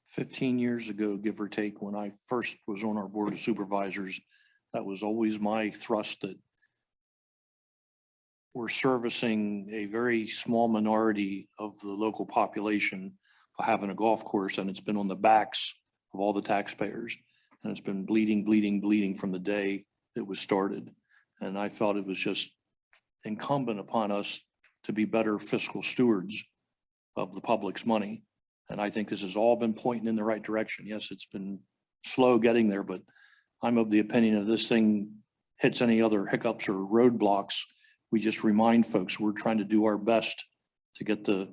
15 years ago, give or take, when I first was on our Board of Supervisors, that was always my thrust, that we're servicing a very small minority of the local population by having a golf course, and it's been on the backs of all the taxpayers. And it's been bleeding from the day it was started. And I felt it was just incumbent upon us to be better fiscal stewards of the public's money. And I think this has all been pointing in the right direction. Yes, it's been slow getting there, but I'm of the opinion if this thing hits any other hiccups or roadblocks, we just remind folks we're trying to do our best to get the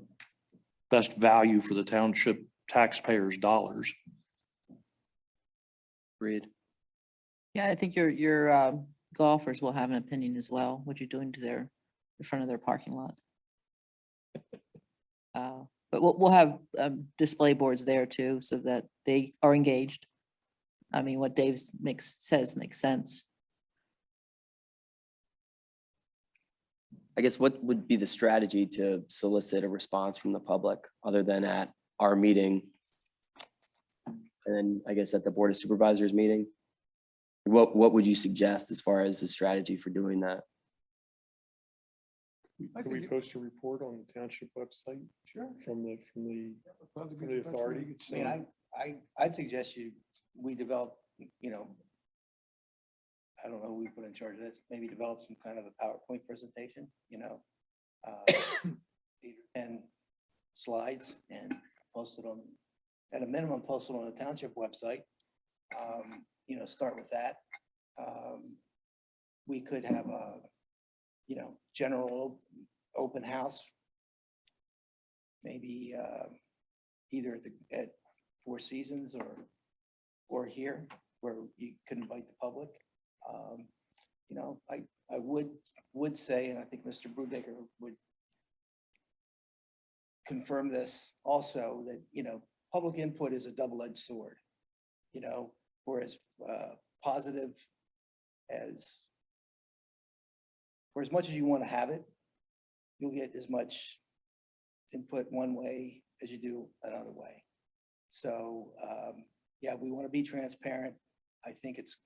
best value for the township taxpayers' dollars. agreed. yeah, I think your golfers will have an opinion as well, what you're doing to the front of their parking lot. But we'll have display boards there too, so that they are engaged. I mean, what Dave says makes sense. I guess what would be the strategy to solicit a response from the public other than at our meeting? And then I guess at the Board of Supervisors meeting? What would you suggest as far as the strategy for doing that? Can we post a report on the township website? Sure. From the Probably from be the best way to authority? get I mean, started. I'd suggest we develop, I don't know who we put in charge of this, maybe develop some kind of a PowerPoint presentation, 10 slides, and post it on, at a minimum, post it on the township website. Start with that. we could have a, general open house. Maybe either at Four Seasons or here, where you could invite the public. I would say, and I think Mr. Brubaker would confirm this also, that, public input is a double-edged sword. Whereas positive as, for as much as you want to have it, you'll get as much input one way as you do another way. So, yeah, we want to be transparent. I think it's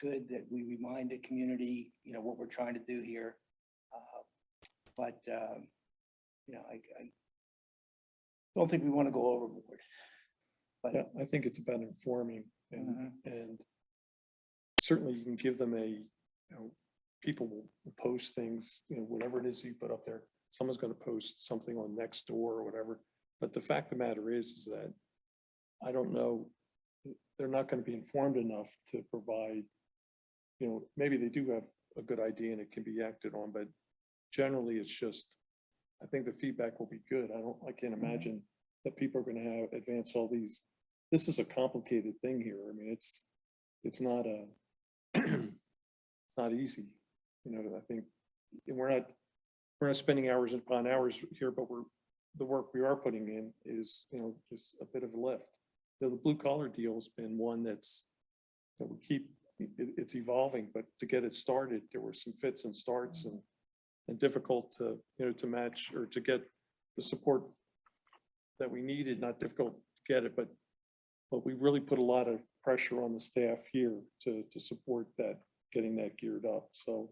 good that we remind the community, what we're trying to do here. But I don't think we want to go overboard. But Yeah, I think it's about informing and certainly you can give them people will post things, whatever it is you put up there. Someone's going to post something on Nextdoor or whatever. But the fact of the matter is that I don't know, they're not going to be informed enough to provide, maybe they do have a good idea and it can be acted on, but generally it's just, I think the feedback will be good. I can't imagine that people are going to advance all these. This is a complicated thing here. I mean, it's not it's not easy. I think we're not spending hours upon hours here, but the work we are putting in is, just a bit of a lift. The blue collar deal has been one that we keep, it's evolving, but to get it started, there were some fits and starts and difficult to, to match or to get the support that we needed. Not difficult to get it, but we really put a lot of pressure on the staff here to support that, getting that geared up. So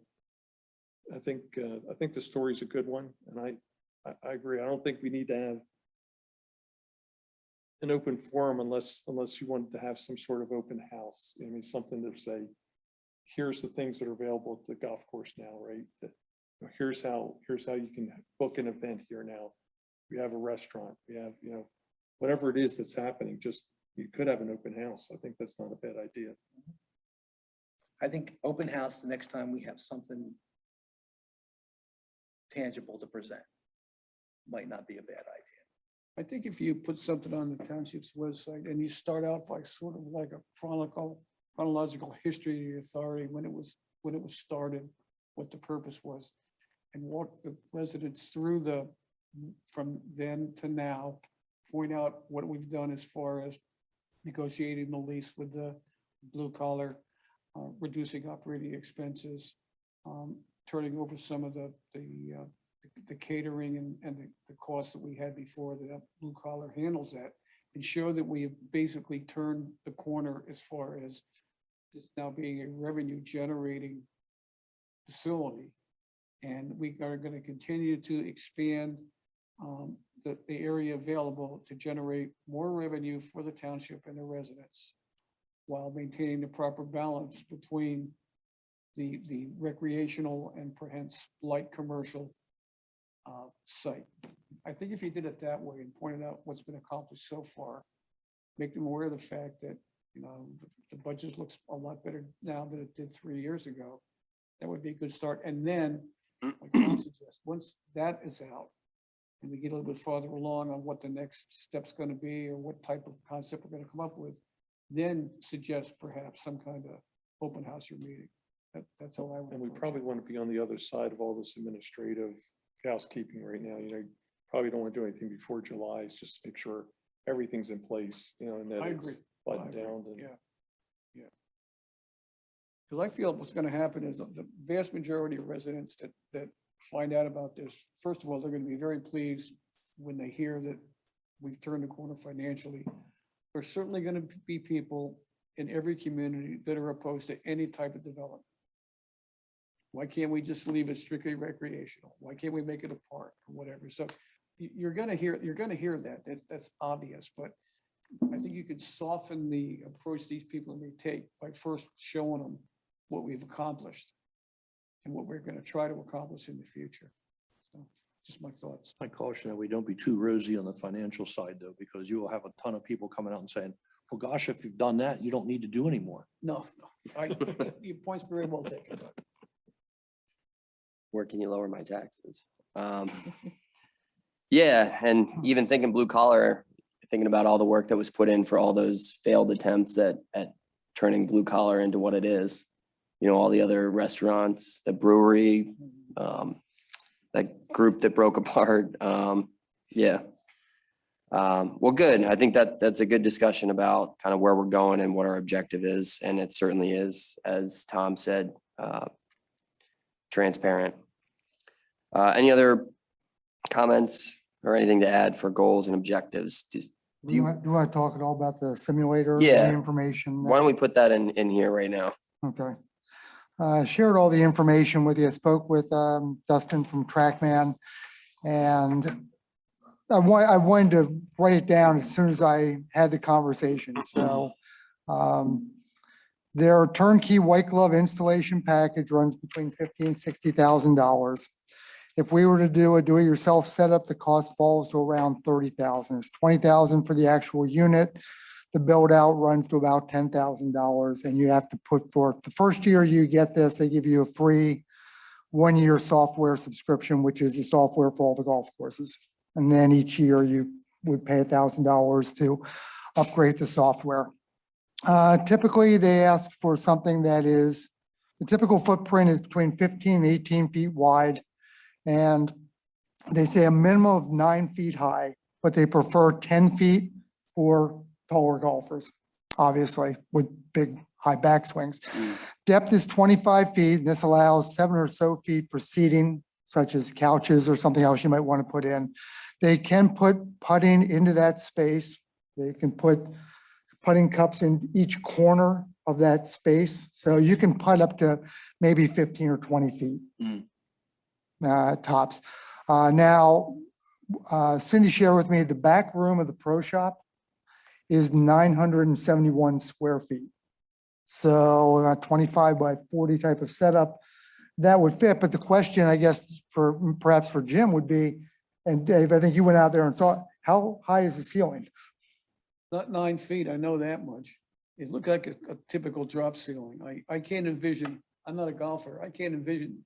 I think the story's a good one, and I agree. I don't think we need to have an open forum unless you wanted to have some sort of open house. I mean, something to say, here's the things that are available at the golf course now, right? Here's how you can book an event here now. We have a restaurant, we have, whatever it is that's happening, just, you could have an open house. I think that's not a bad idea. I think open house, the next time we have something tangible to present, might not be a bad idea. I think if you put something on the township's website and you start out by sort of like a chronological history of the authority, when it was started, what the purpose was, and walk the residents through from then to now, point out what we've done as far as negotiating the lease with the blue collar, reducing operating expenses, turning over some of the catering and the costs that we had before that blue collar handles that, and show that we have basically turned the corner as far as this now being a revenue generating facility. And we are going to continue to expand the area available to generate more revenue for the township and the residents, while maintaining the proper balance between the recreational and perhaps light commercial site. I think if you did it that way and pointed out what's been accomplished so far, make them aware of the fact that, the budget looks a lot better now than it did 3 years ago, that would be a good start. And then, like Tom suggests, once that is out and we get a little bit farther along on what the next step's going to be or what type of concept we're going to come up with, then suggest perhaps some kind of open house or meeting. That's how I would. And we approach probably it. want to be on the other side of all this administrative housekeeping right now. Probably don't want to do anything before July. It's just to make sure everything's in place, and that I it's agree. buttoned I agree. down. And Yeah. Because I feel what's going to happen is the vast majority of residents that find out about this, first of all, they're going to be very pleased when they hear that we've turned the corner financially. There's certainly going to be people in every community that are opposed to any type of development. Why can't we just leave it strictly recreational? Why can't we make it a park or whatever? So you're going to hear that. That's obvious, but I think you could soften the approach these people may take by first showing them what we've accomplished and what we're going to try to accomplish in the future. So just my thoughts. I caution that we don't be too rosy on the financial side though, because you will have a ton of people coming out and saying, well, gosh, if you've done that, you don't need to do anymore. No, your point's very well taken. where can you lower my taxes? Yeah, and even thinking blue collar, thinking about all the work that was put in for all those failed attempts at turning blue collar into what it is. You know, all the other restaurants, the brewery, that group that broke apart. Yeah. Well, good. I think that's a good discussion about kind of where we're going and what our objective is. And it certainly is, as Tom said, transparent. Any other comments or anything to add for goals and objectives? Just Do you want to talk at all about the simulator? the Yeah. Information? why don't we put that in here right now? Okay. Shared all the information with you. I spoke with Dustin from TrackMan, and I wanted to write it down as soon as I had the conversation. So their turnkey white glove installation package runs between $50,000 and $60,000. If we were to do a do-it-yourself setup, the cost falls to around $30,000. It's $20,000 for the actual unit. The build out runs to about $10,000, and you have to put forth, the first year you get this, they give you a free 1-year software subscription, which is the software for all the golf courses. And then each year you would pay $1,000 to upgrade the software. Typically they ask for something that is, the typical footprint is between 15 and 18 feet wide. And they say a minimum of 9 feet high, but they prefer 10 feet for taller golfers, obviously, with big high backswings. Depth is 25 feet. And this allows 7 or so feet for seating, such as couches or something else you might want to put in. They can put putting into that space. They can put putting cups in each corner of that space. So you can putt up to maybe 15 or 20 feet. Tops. Now, Cindy shared with me the back room of the pro shop is 971 square feet. So a 25 by 40 type of setup that would fit. But the question, I guess, perhaps for Jim would be, and Dave, I think you went out there and saw, how high is the ceiling? Not 9 feet, I know that much. It looked like a typical drop ceiling. I can't envision, I'm not a golfer, I can't envision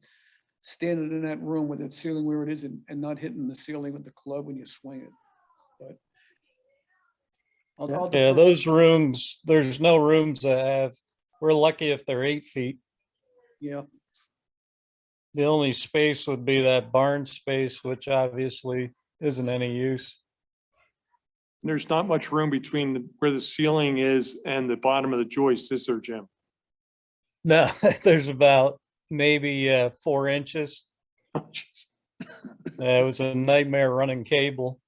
standing in that room with that ceiling where it is and not hitting the ceiling with the club when you swing it. But I'll Yeah, defer. those rooms, there's no rooms that have, we're lucky if they're 8 feet. Yeah, The only space would be that barn space, which obviously isn't any use. There's not much room between where the ceiling is and the bottom of the joist, is there, Jim? No, there's about maybe 4 inches. It was a nightmare running cable.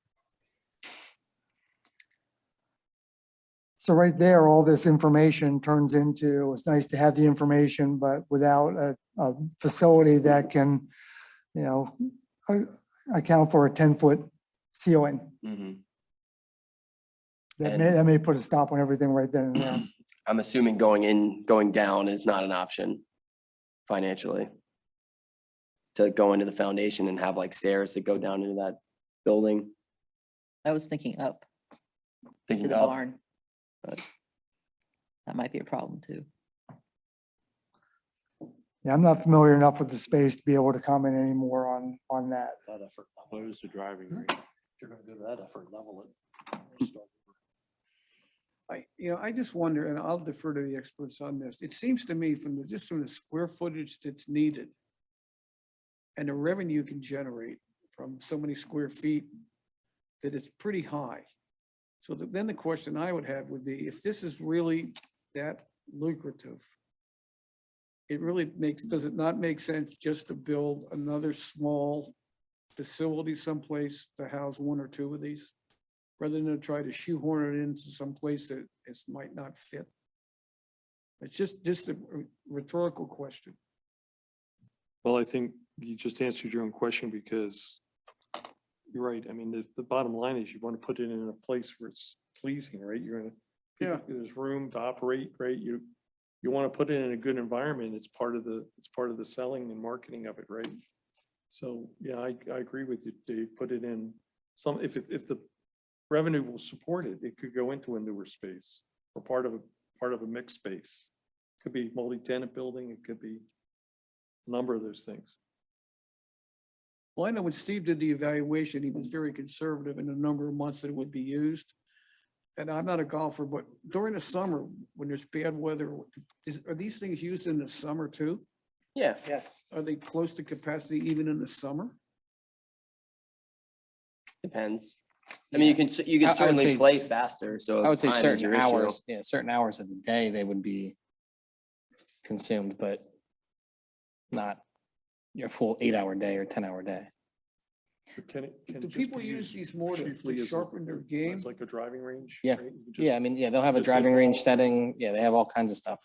So right there, all this information turns into, it's nice to have the information, but without a facility that can, you know, account for a 10-foot ceiling. That may put a stop on everything right then and there. I'm assuming going down is not an option financially. To go into the foundation and have like stairs that go down into that building. I was thinking up to Thinking the up. barn, but that might be a problem too. Yeah, I'm not familiar enough with the space to be able to comment any more on that. That effort, Close the driving range. if you're gonna go to that effort, level it. I just wonder, and I'll defer to the experts on this. It seems to me from the square footage that's needed and the revenue you can generate from so many square feet, that it's pretty high. So then the question I would have would be, if this is really that lucrative, does it not make sense just to build another small facility someplace to house 1 or 2 of these? Rather than to try to shoehorn it into some place that it might not fit. It's just a rhetorical question. Well, I think you just answered your own question because you're right. I mean, the bottom line is you want to put it in a place where it's pleasing, right? You're gonna, Yeah. there's room to operate, right? You want to put it in a good environment. It's part of the selling and marketing of it, right? So, yeah, I agree with you, Dave. Put it in some, if the revenue will support it, it could go into a newer space or part of a mixed space. Could be multi-tenant building. It could be a number of those things. Well, I know when Steve did the evaluation, he was very conservative in the number of months that it would be used. And I'm not a golfer, but during the summer, when there's bad weather, are these things used in the summer too? Yeah. Yes. Are they close to capacity even in the summer? Depends. I mean, you I can would certainly say play s- faster, so. I would say time is certain your issue. hours, yeah, certain hours of the day they would be consumed, but not your full 8-hour day or 10-hour day. But can it Do just people be use used these more to chiefly as a- sharpen their game? As like a driving range? Yeah. right? You can Yeah, I just- mean, yeah, they'll have a just hit driving range balls. setting. Yeah, they have all kinds of stuff.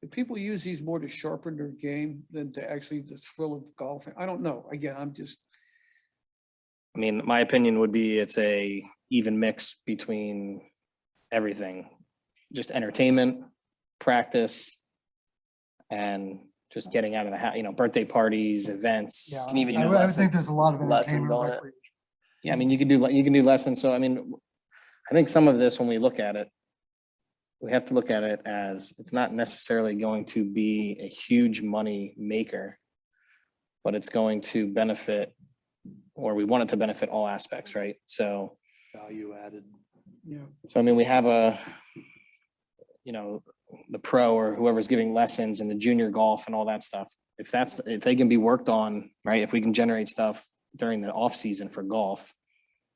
Do people use these more to sharpen their game than to actually the thrill of golfing? I don't know. Again, I'm just, I mean, my opinion would be it's a even mix between everything, just entertainment, practice, and just getting out of the house, birthday parties, events. Yeah, Can even I do would I would lesson- think there's a lot of lessons entertainment. on it. recreation. Yeah, I mean, you can do lessons. So I mean, I think some of this, when we look at it, we have to look at it as it's not necessarily going to be a huge money maker, but it's going to benefit, or we want it to benefit all aspects, right? So, Value added. yeah. I mean, we have the pro or whoever's giving lessons and the junior golf and all that stuff. If they can be worked on, right? If we can generate stuff during the off season for golf,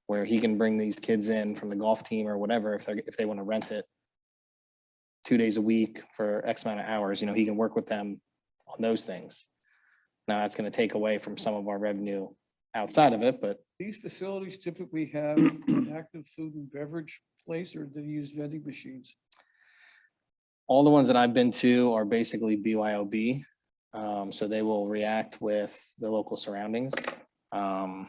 where he can bring these kids in from the golf team or whatever, if they want to rent it 2 days a week for X amount of hours, he can work with them on those things. Now that's going to take away from some of our revenue outside of it, but These facilities typically have an active food and beverage place, or do they use vending machines? all the ones that I've been to are basically BYOB. So they will react with the local surroundings. And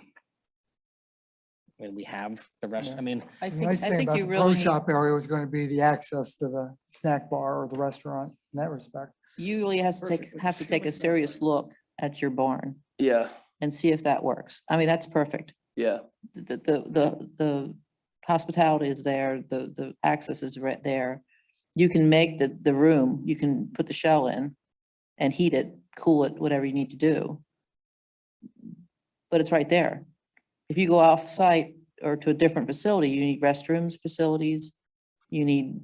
we have the rest, I mean, I The think, nice I thing think about you the pro really, need- shop area was going to be the access to the snack bar or the restaurant in that respect. you really have to Perfect. have to take a serious look at your barn Yeah, and see if that works. I mean, that's perfect. yeah. The hospitality is there, the access is right there. You can make the room, you can put the shell in and heat it, cool it, whatever you need to do. But it's right there. If you go off-site or to a different facility, you need restrooms, facilities, you need,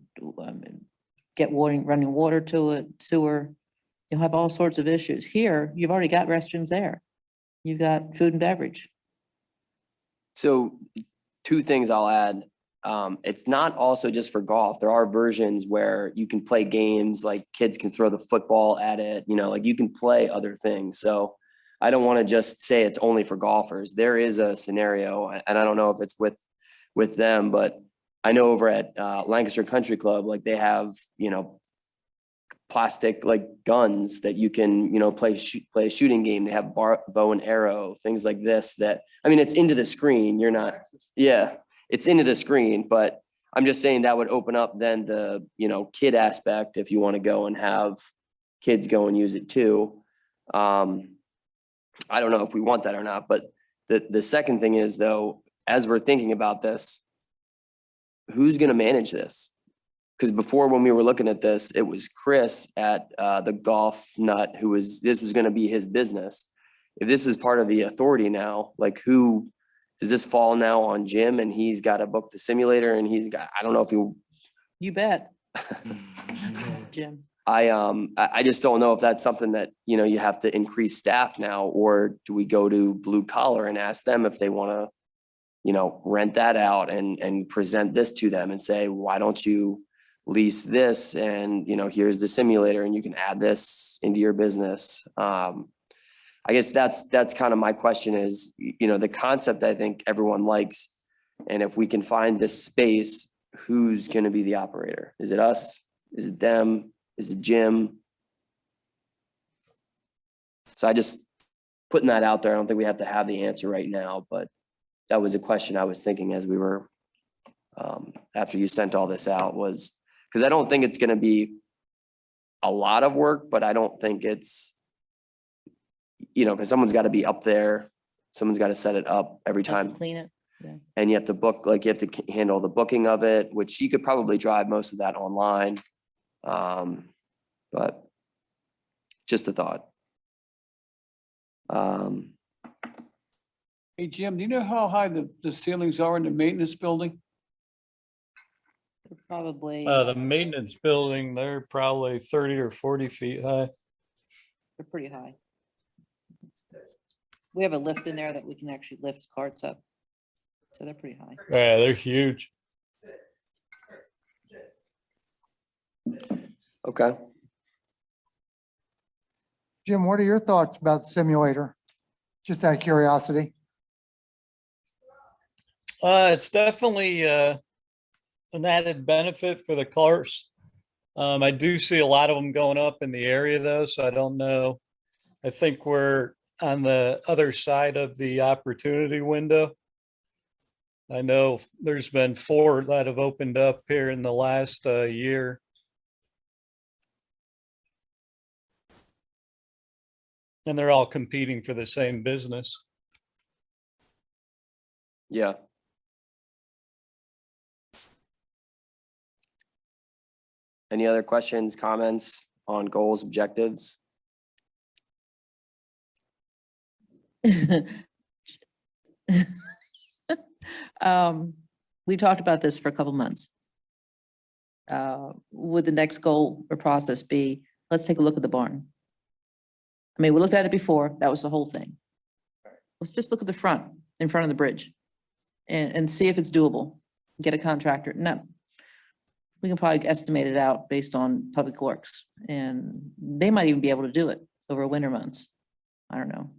get water, running water to it, sewer. You'll have all sorts of issues. Here, you've already got restrooms there. You've got food and beverage. So 2 things I'll add. It's not also just for golf. There are versions where you can play games, like kids can throw the football at it, like you can play other things. So I don't want to just say it's only for golfers. There is a scenario, and I don't know if it's with them, but I know over at Lancaster Country Club, like they have, plastic like guns that you can, play a shooting game. They have bow and arrow, things like this that, I mean, it's into the screen. You're not, yeah, it's into the screen, but I'm just saying that would open up then the, kid aspect if you want to go and have kids go and use it too. I don't know if we want that or not, but the second thing is though, as we're thinking about this, who's going to manage this? Because before when we were looking at this, it was Chris at the Golf Nut this was going to be his business. If this is part of the authority now, like who does this fall now on Jim and he's got to book the simulator and I don't know if You bet, Jim. I just don't know if that's something that, you have to increase staff now, or do we go to blue collar and ask them if they want to, rent that out and present this to them and say, why don't you lease this? And, here's the simulator and you can add this into your business. I guess that's kind of my question is, the concept I think everyone likes. And if we can find this space, who's going to be the operator? Is it us? Is it them? Is it Jim? So I just putting that out there. I don't think we have to have the answer right now, but that was a question I was thinking as we were, after you sent all this out was, because I don't think it's going to be a lot of work, but I don't think it's, because someone's got to be up there. Someone's got to set it up every Just to time. clean it. And you have to book, like you have to handle the booking of it, which you could probably drive most of that online. But just a thought. Hey, Jim, do you know how high the ceilings are in the maintenance building? Probably, The maintenance building, they're probably 30 or 40 feet high. they're pretty high. We have a lift in there that we can actually lift carts up. So they're pretty high. Yeah, they're huge. Okay. Jim, what are your thoughts about the simulator? Just out of curiosity. It's definitely an added benefit for the cars. I do see a lot of them going up in the area though, so I don't know. I think we're on the other side of the opportunity window. I know there's been 4 that have opened up here in the last year. And they're all competing for the same business. Yeah. Any other questions, comments on goals, objectives? We talked about this for a couple months. Would the next goal or process be, let's take a look at the barn? I mean, we looked at it before, that was the whole thing. Let's just look at the front, in front of the bridge and see if it's doable. Get a contractor. No. We can probably estimate it out based on Public Works and they might even be able to do it over winter months. I don't know.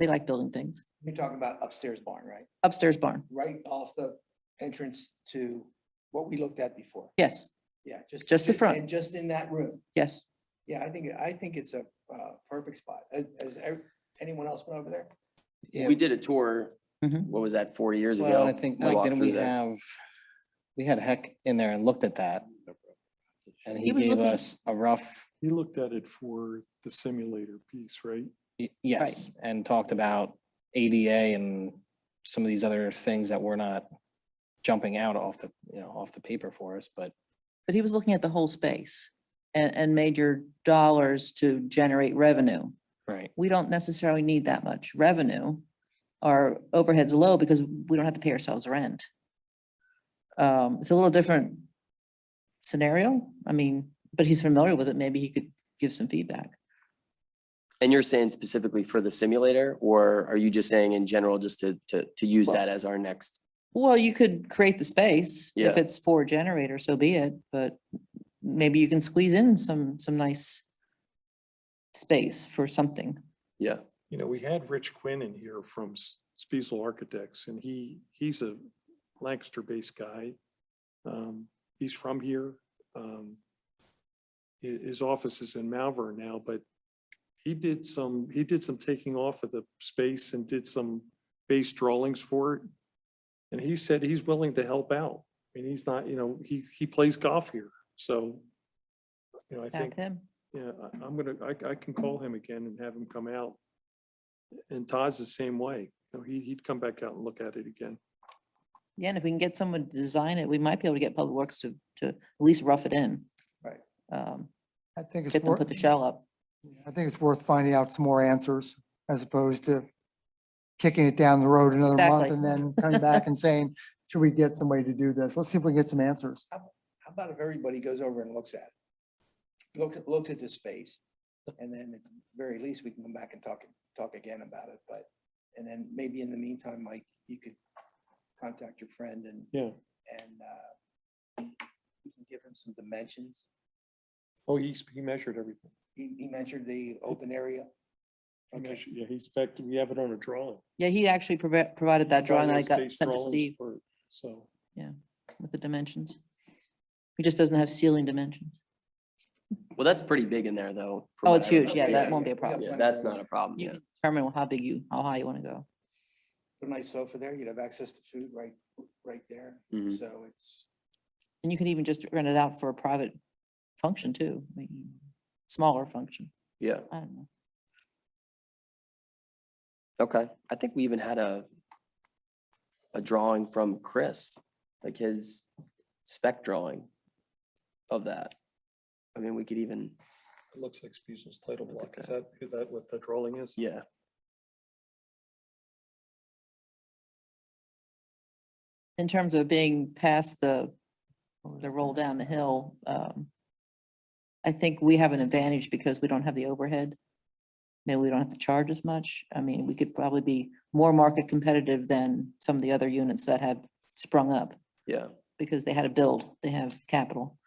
They like building things. You're talking about upstairs barn, right? Upstairs barn. Right off the entrance to what we looked at before. Yes, Yeah, Just the front. And just in that room. yes. Yeah, I think it's a perfect spot. Has anyone else been over there? Yeah. We did a tour, Mhm. what was that, 4 years ago? Well, and I think, We Mike, walked didn't through we there. have, we had Heck in there and looked at that. And He he was gave looking- us a rough, He looked at it for the simulator piece, right? yes, and talked about ADA and some of these other things that were not jumping out off the, off the paper for us, but But he was looking at the whole space and major dollars to generate revenue. right. We don't necessarily need that much revenue. Our overhead's low because we don't have to pay ourselves rent. It's a little different scenario. I mean, but he's familiar with it. Maybe he could give some feedback. And you're saying specifically for the simulator, or are you just saying in general, just to use Well- that as our next? Well, you could create the space. If Yeah. it's for a generator, so be it, but maybe you can squeeze in some nice space for something. Yeah, You know, we had Rich Quinn in here from Spiesel Architects, and he's a Lancaster-based guy. He's from here. His office is in Malvern now, but he did some taking off of the space and did some base drawings for it. And he said he's willing to help out. I mean, he's not, he plays golf here, so, I Tap think. him. Yeah, I can call him again and have him come out. And Todd's the same way. He'd come back out and look at it again. Yeah, and if we can get someone to design it, we might be able to get Public Works to at least rough it in. Right. I think it's Get them worth, put the shell up. I think it's worth finding out some more answers as opposed to kicking it down the road another month Exactly. and then coming back and saying, should we get somebody to do this? Let's see if we can get some answers. How about if everybody goes over and looks at it? Look at the space. And then at the very least, we can come back and talk again about it, but, and then maybe in the meantime, Mike, you could contact your friend and Yeah. you can give him some dimensions. Oh, he measured everything. He measured the open area. He Okay. measured- Yeah, he's fact, we have it on a drawing. Yeah, he actually provided that drawing that I got Base sent to drawings Steve for it, So, with the dimensions. He just doesn't have ceiling dimensions. well, that's pretty big in there though. from Oh, what it's I huge. remember. Yeah, that yeah, won't be a yeah. problem. Yeah, that's not a problem. You Yeah. can determine how high you want to go. Put a nice sofa there. You'd have access to food right there. Mhm. So it's, And you can even just rent it out for a private function too. I mean, smaller function. Yeah, I don't know. okay. I think we even had a drawing from Chris, like his spec drawing of that. I mean, we could even, it looks like Spiesel's title Look at block. Is that what the drawing is? yeah. in terms of being past the roll down the hill, I think we have an advantage because we don't have the overhead. Maybe we don't have to charge as much. I mean, we could probably be more market competitive than some of the other units that have sprung up Yeah. because they had to build, they have capital.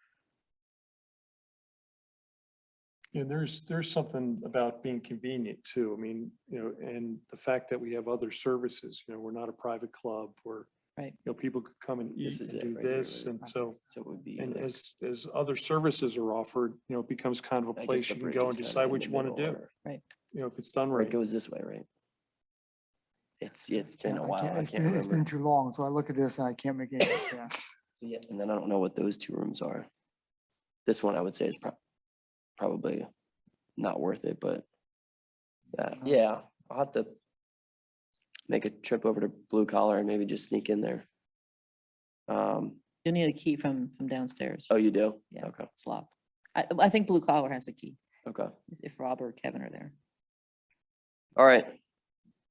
And there's something about being convenient too. I mean, and the fact that we have other services, we're not a private club where, Right. People could come and eat This is and it do right here, this. right? And so, So it would be. and like, as other services are offered, it becomes kind of a I guess place the you can bridge go is and kinda decide in what the you want to middle do. or- Right. If it's done Or right. it goes this way, right? It's been a I while. can't- I it's can't been- It's been remember. too long, so I look at this and I can't make it. Yeah. So yeah, and then I don't know what those two rooms are. This one I would say is probably not worth it, but yeah, I'll have to make a trip over to Blue Collar and maybe just sneak in there. You need a key from downstairs. Oh, you do? Yeah. Okay, It's locked. I think Blue Collar has a key okay. if Rob or Kevin are there. All right.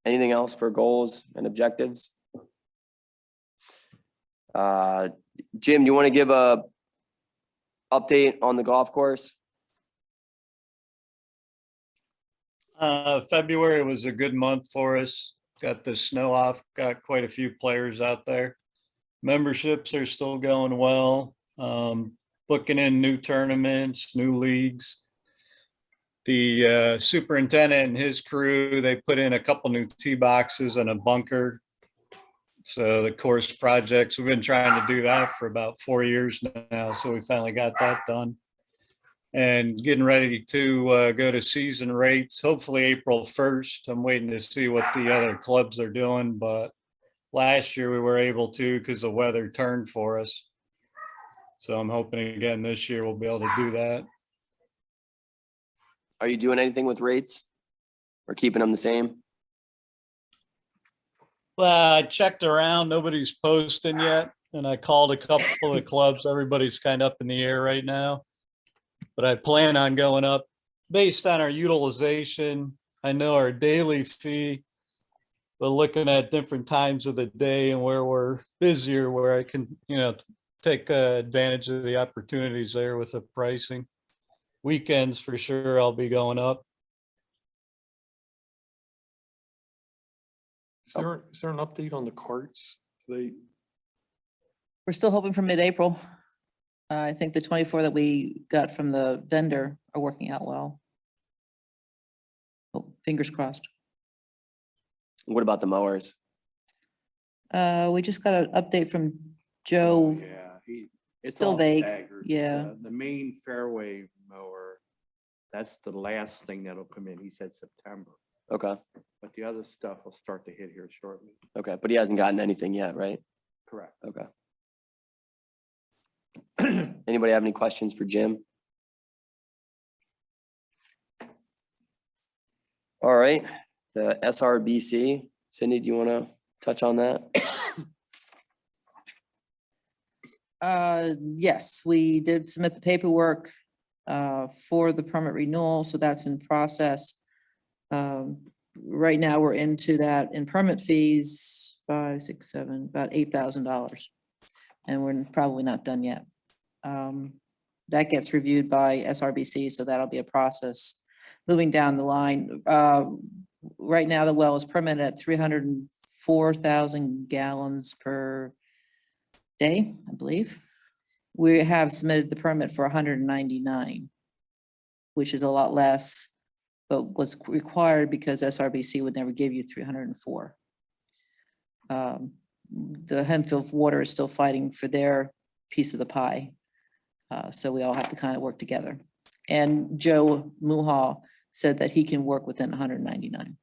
Anything else for goals and objectives? Jim, you want to give a update on the golf course? February was a good month for us. Got the snow off, got quite a few players out there. Memberships are still going well. Booking in new tournaments, new leagues. The superintendent and his crew, they put in a couple new tee boxes and a bunker. So the course projects, we've been trying to do that for about 4 years now. So we finally got that done. And getting ready to go to season rates, hopefully April 1st. I'm waiting to see what the other clubs are doing, but last year we were able to because the weather turned for us. So I'm hoping again this year we'll be able to do that. Are you doing anything with rates? Or keeping them the same? Well, I checked around, nobody's posting yet, and I called a couple of clubs. Everybody's kind of up in the air right now. But I plan on going up based on our utilization. I know our daily fee, but looking at different times of the day and where we're busier, where I can, take advantage of the opportunities there with the pricing. Weekends for sure, I'll be going up. Is there an update on the carts? We're still hoping for mid-April. I think the 24 that we got from the vendor are working out well. Oh, fingers crossed. What about the mowers? We just got an update from Joe. Yeah, it's Still all vague, staggered. yeah. The main fairway mower, that's the last thing that'll come in. He said September, Okay, but the other stuff will start to hit here shortly. okay, but he hasn't gotten anything yet, right? Correct. Okay. Anybody have any questions for Jim? All right, the SRBC, Cindy, do you want to touch on that? Yes, we did submit the paperwork for the permit renewal, so that's in process. Right now, we're into that in permit fees, 5, 6, 7, about $8,000. And we're probably not done yet. That gets reviewed by SRBC, so that'll be a process moving down the line. Right now, the well is permitted at 304,000 gallons per day, I believe. We have submitted the permit for 199, which is a lot less, but was required because SRBC would never give you 304. The Hempfield Water is still fighting for their piece of the pie. So we all have to kind of work together. And Joe Muhal said that he can work within 199.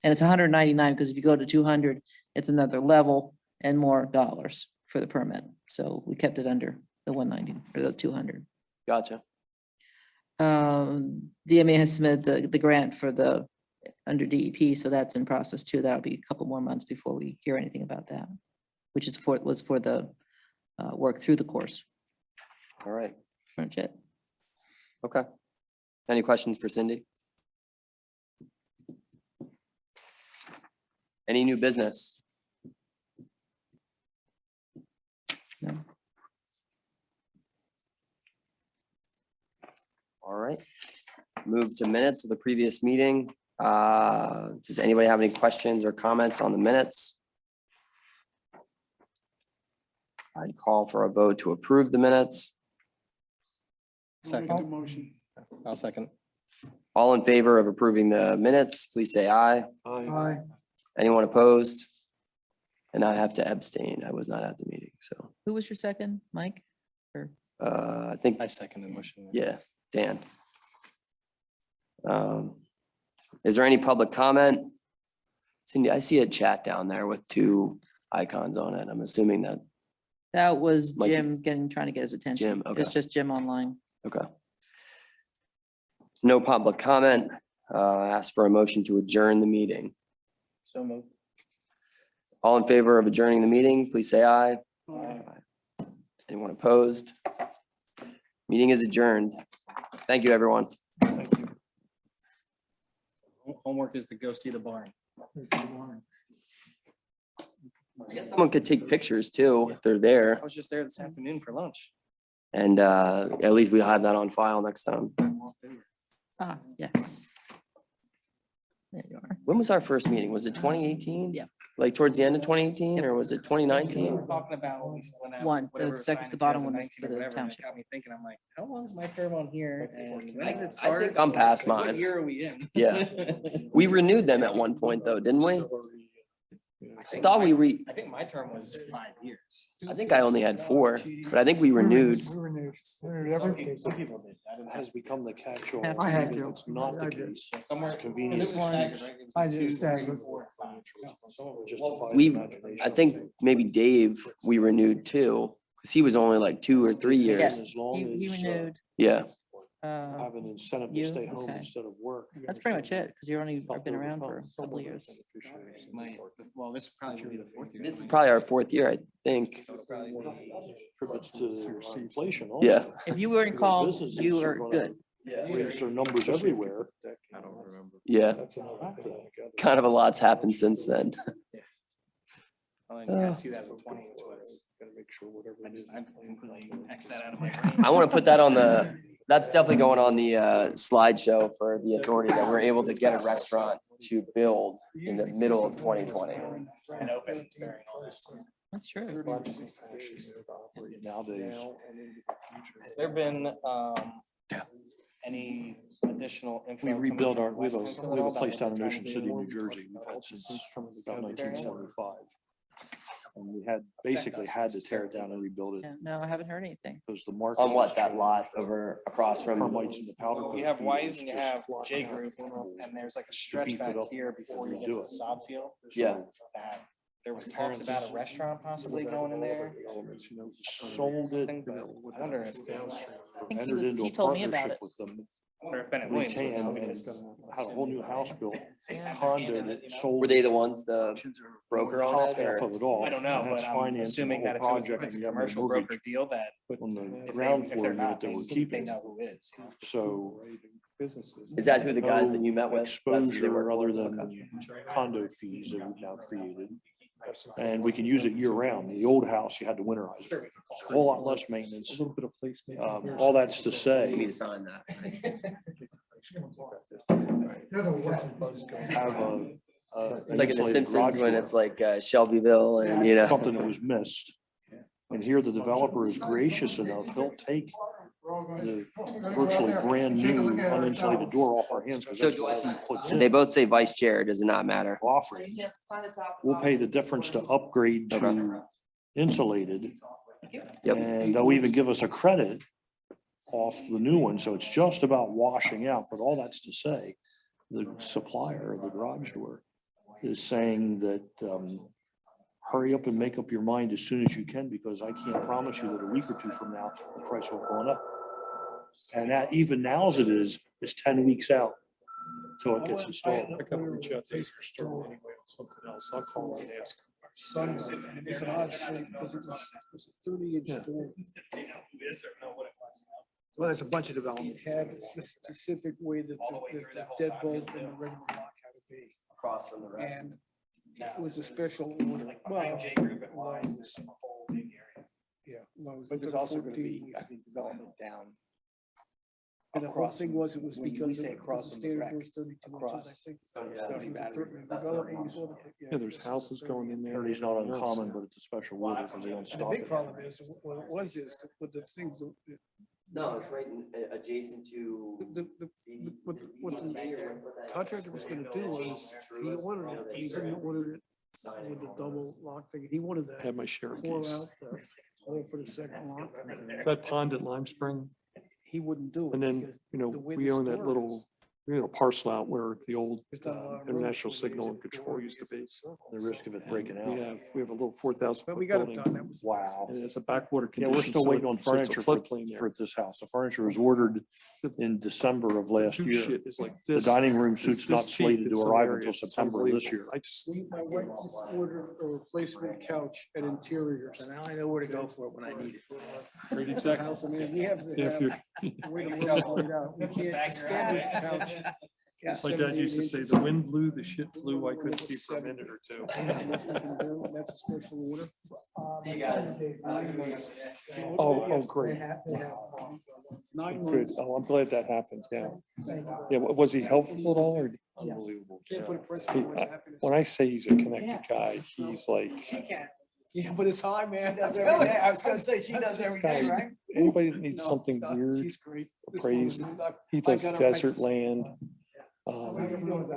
And it's 199 because if you go to 200, it's another level and more dollars for the permit. So we kept it under the 190 or the 200. Gotcha. DMA has submitted the grant for the under DEP, so that's in process too. That'll be a couple more months before we hear anything about that, which is was for the work through the course. All right, Pretty much it. okay. Any questions for Cindy? Any new business? move to minutes of the previous meeting. Does anybody have any questions or comments on the minutes? I'd call for a vote to approve the minutes. I'll make the motion. I'll second. All in favor of approving the minutes, please say aye. Aye. Anyone opposed? And I have to abstain. I was not at the meeting, so, Who was your second, Mike? Or I think, I second the motion. yeah, Dan. Is there any public comment? Cindy, I see a chat down there with two icons on it. I'm assuming that, that was Mike- Jim trying to get his attention. Jim, okay. It's just Jim online. okay. No public comment. Ask for a motion to adjourn the meeting. So moved. All in favor of adjourning the meeting, please say aye. Anyone opposed? Meeting is adjourned. Thank you, everyone. Homework is to go see the barn. I guess someone could take pictures too, if they're there. I was just there this afternoon for lunch. And at least we'll have that on file next time. Ah, yes. There you are. When was our first meeting? Was it 2018? Yeah. Like towards the end of 2018 or was it We 2019? were talking about when we went out, One, the whatever second- the signage bottom was in one was for 19 or the whatever, and it township. Got me thinking, I'm like, how long is my term on here? And when I did it think start? I'm past What mine. year are we in? Yeah. We renewed them at one point though, didn't we? I thought I think my term was 5 years. I think I only had 4, but I think we renewed. We renewed. Some people did. That has become the catch-all. Have I had If to. It's not the I did. case. Somewhere. It's It convenient. was staggered, right? It was I did, 2, staggered. 4, 5. Some of it justifies We, imagination. I think maybe Dave, we renewed too, because he was only like 2 or 3 years. Yes, As long he as, renewed. Yeah, Have an incentive to You? stay home Okay. instead of work. That's pretty much it, because you're only been around for a couple of years. Well, this probably will be the 4th year. this is probably our 4th year, I think. Contributes to inflation also. Yeah. If you weren't Because called, businesses you are were gonna good. Raise their numbers everywhere. Yeah, kind of a lot's happened since then. Well, then you had 2020, which was, I completely X'd that out of my brain. I want to put that on the, that's definitely going on the slideshow for the authority that we're able to get a restaurant to build in the middle of 2020. And open during all this. That's true. Nowadays. Has there been any additional info? We coming rebuilt from our, we have West Hempfield we have a about place what down in they're Ocean trying to City, do? New Jersey. We've had since about 1975. And we had, basically had to tear it down and rebuild it Yeah, no, I haven't heard anything. because the market. On what, was that changing. lot over across from, Termites in the powder. You coat have field Wise was and you just- have J Group, and there's like a stretch beef it back up here before you get redo to it. the sod field. yeah, That there was talks about a restaurant possibly going in there. Sold it, Something, but I wonder if, I think entered into he a told me about partnership it. with them. I wonder if Bennett Williams. Retained would know, and because had a whole new house built, Yeah. condo that sold. were they the ones, the broker on Top it half or? of it off. I don't know, and that's but I'm financing the assuming whole that if it was, if project it's a and you have no commercial broker mortgage deal, that On the if ground they, if floor they're unit not, they were they keeping. know who is. You know? So Is that who the guys that you met with? That's who they exposure work other for? than Okay. condo fees that we've now created. And we can use it year round. The old house, you had to winterize it. It's a whole lot less maintenance. All that's to You say, need to sign that. have a. It's like in The Simpsons when it's like Shelbyville and, you know. Something that was missed. And here the developer is gracious enough, he'll take the virtually brand new uninsulated door off our hands. Because So that's what he puts Did they in. both say vice chair? Does it not matter? Offering. We'll pay the difference to upgrade to insulated. Yep. And they'll even give us a credit off the new one, so it's just about washing out, but all that's to say, the supplier of the garage door is saying that, hurry up and make up your mind as soon as you can, because I can't promise you that a week or two from now, the price will go up. And that, even now as it is 10 weeks out till it gets installed. I gotta reach out to Stern anyway on something else. I'll call and ask. Son, it was an odd shape because it was a 30-inch door. Well, there's a bunch of development. It had the specific way that the deadbolt and the regular lock had to be. Across from the rack. And it was a special order. Well, Lowe's. Yeah. Lowe's. But there's Instead of also gonna be, 14. I think, development down And the whole Across thing from- was, it was when we because say the across from the standard wreck, was 32 inches, I across. think. Stony Battery. Yeah, there's houses going in there. Party's not and everything else. uncommon, but it's a special order because they don't And the stop big it. problem is, what it was is, with the things, No, it's right adjacent to. what the contractor was gonna do was, he wanted it, he didn't order it with the double lock thing, he wanted I to had my share of pour geese. out the hole for the second lock. That pond at Lime Spring, He wouldn't do it and then, because you know, the way we the own that store little, is, parcel out where the old there's not a lot of room international for signal ways and to control door used to be. against the circle. The risk of it And breaking out. We have a little 4,000 But foot we got it building. done, that was. Wow. And it's a backwater Yeah, condition. we're still so waiting on it's a furniture for, floodplain there. for this house. The furniture was ordered in December of last New year. shit is like The this. dining room It's suite's this not cheap slated in to some arrive areas. until It's September of this unbelievable. year. I just, My wife just ordered a replacement couch at Interiors. So now I know where to go for it when I need it. great The example. house, I mean, we have to Yeah, if have you're, the way the room's laid out. We can't, the standard couch. is my dad 78 used to say, inches. the wind blew, the shit flew. I couldn't see for a minute or two. That's the most we can do. That's a special order. See you guys. Oh, great. 9 Good. months. Oh, I'm glad that happened. Yeah. Yeah. Was he helpful at all or? Unbelievable. Can't put a Yeah. price on what's happiness. When I say he's a connected guy, he's like, She can't. Yeah, but it's high, She man. does every day. I was gonna say, she does every day, right? anybody that needs No, something stop. weird, She's great. This appraised, woman is- he I does got her desert right. land. What are you doing about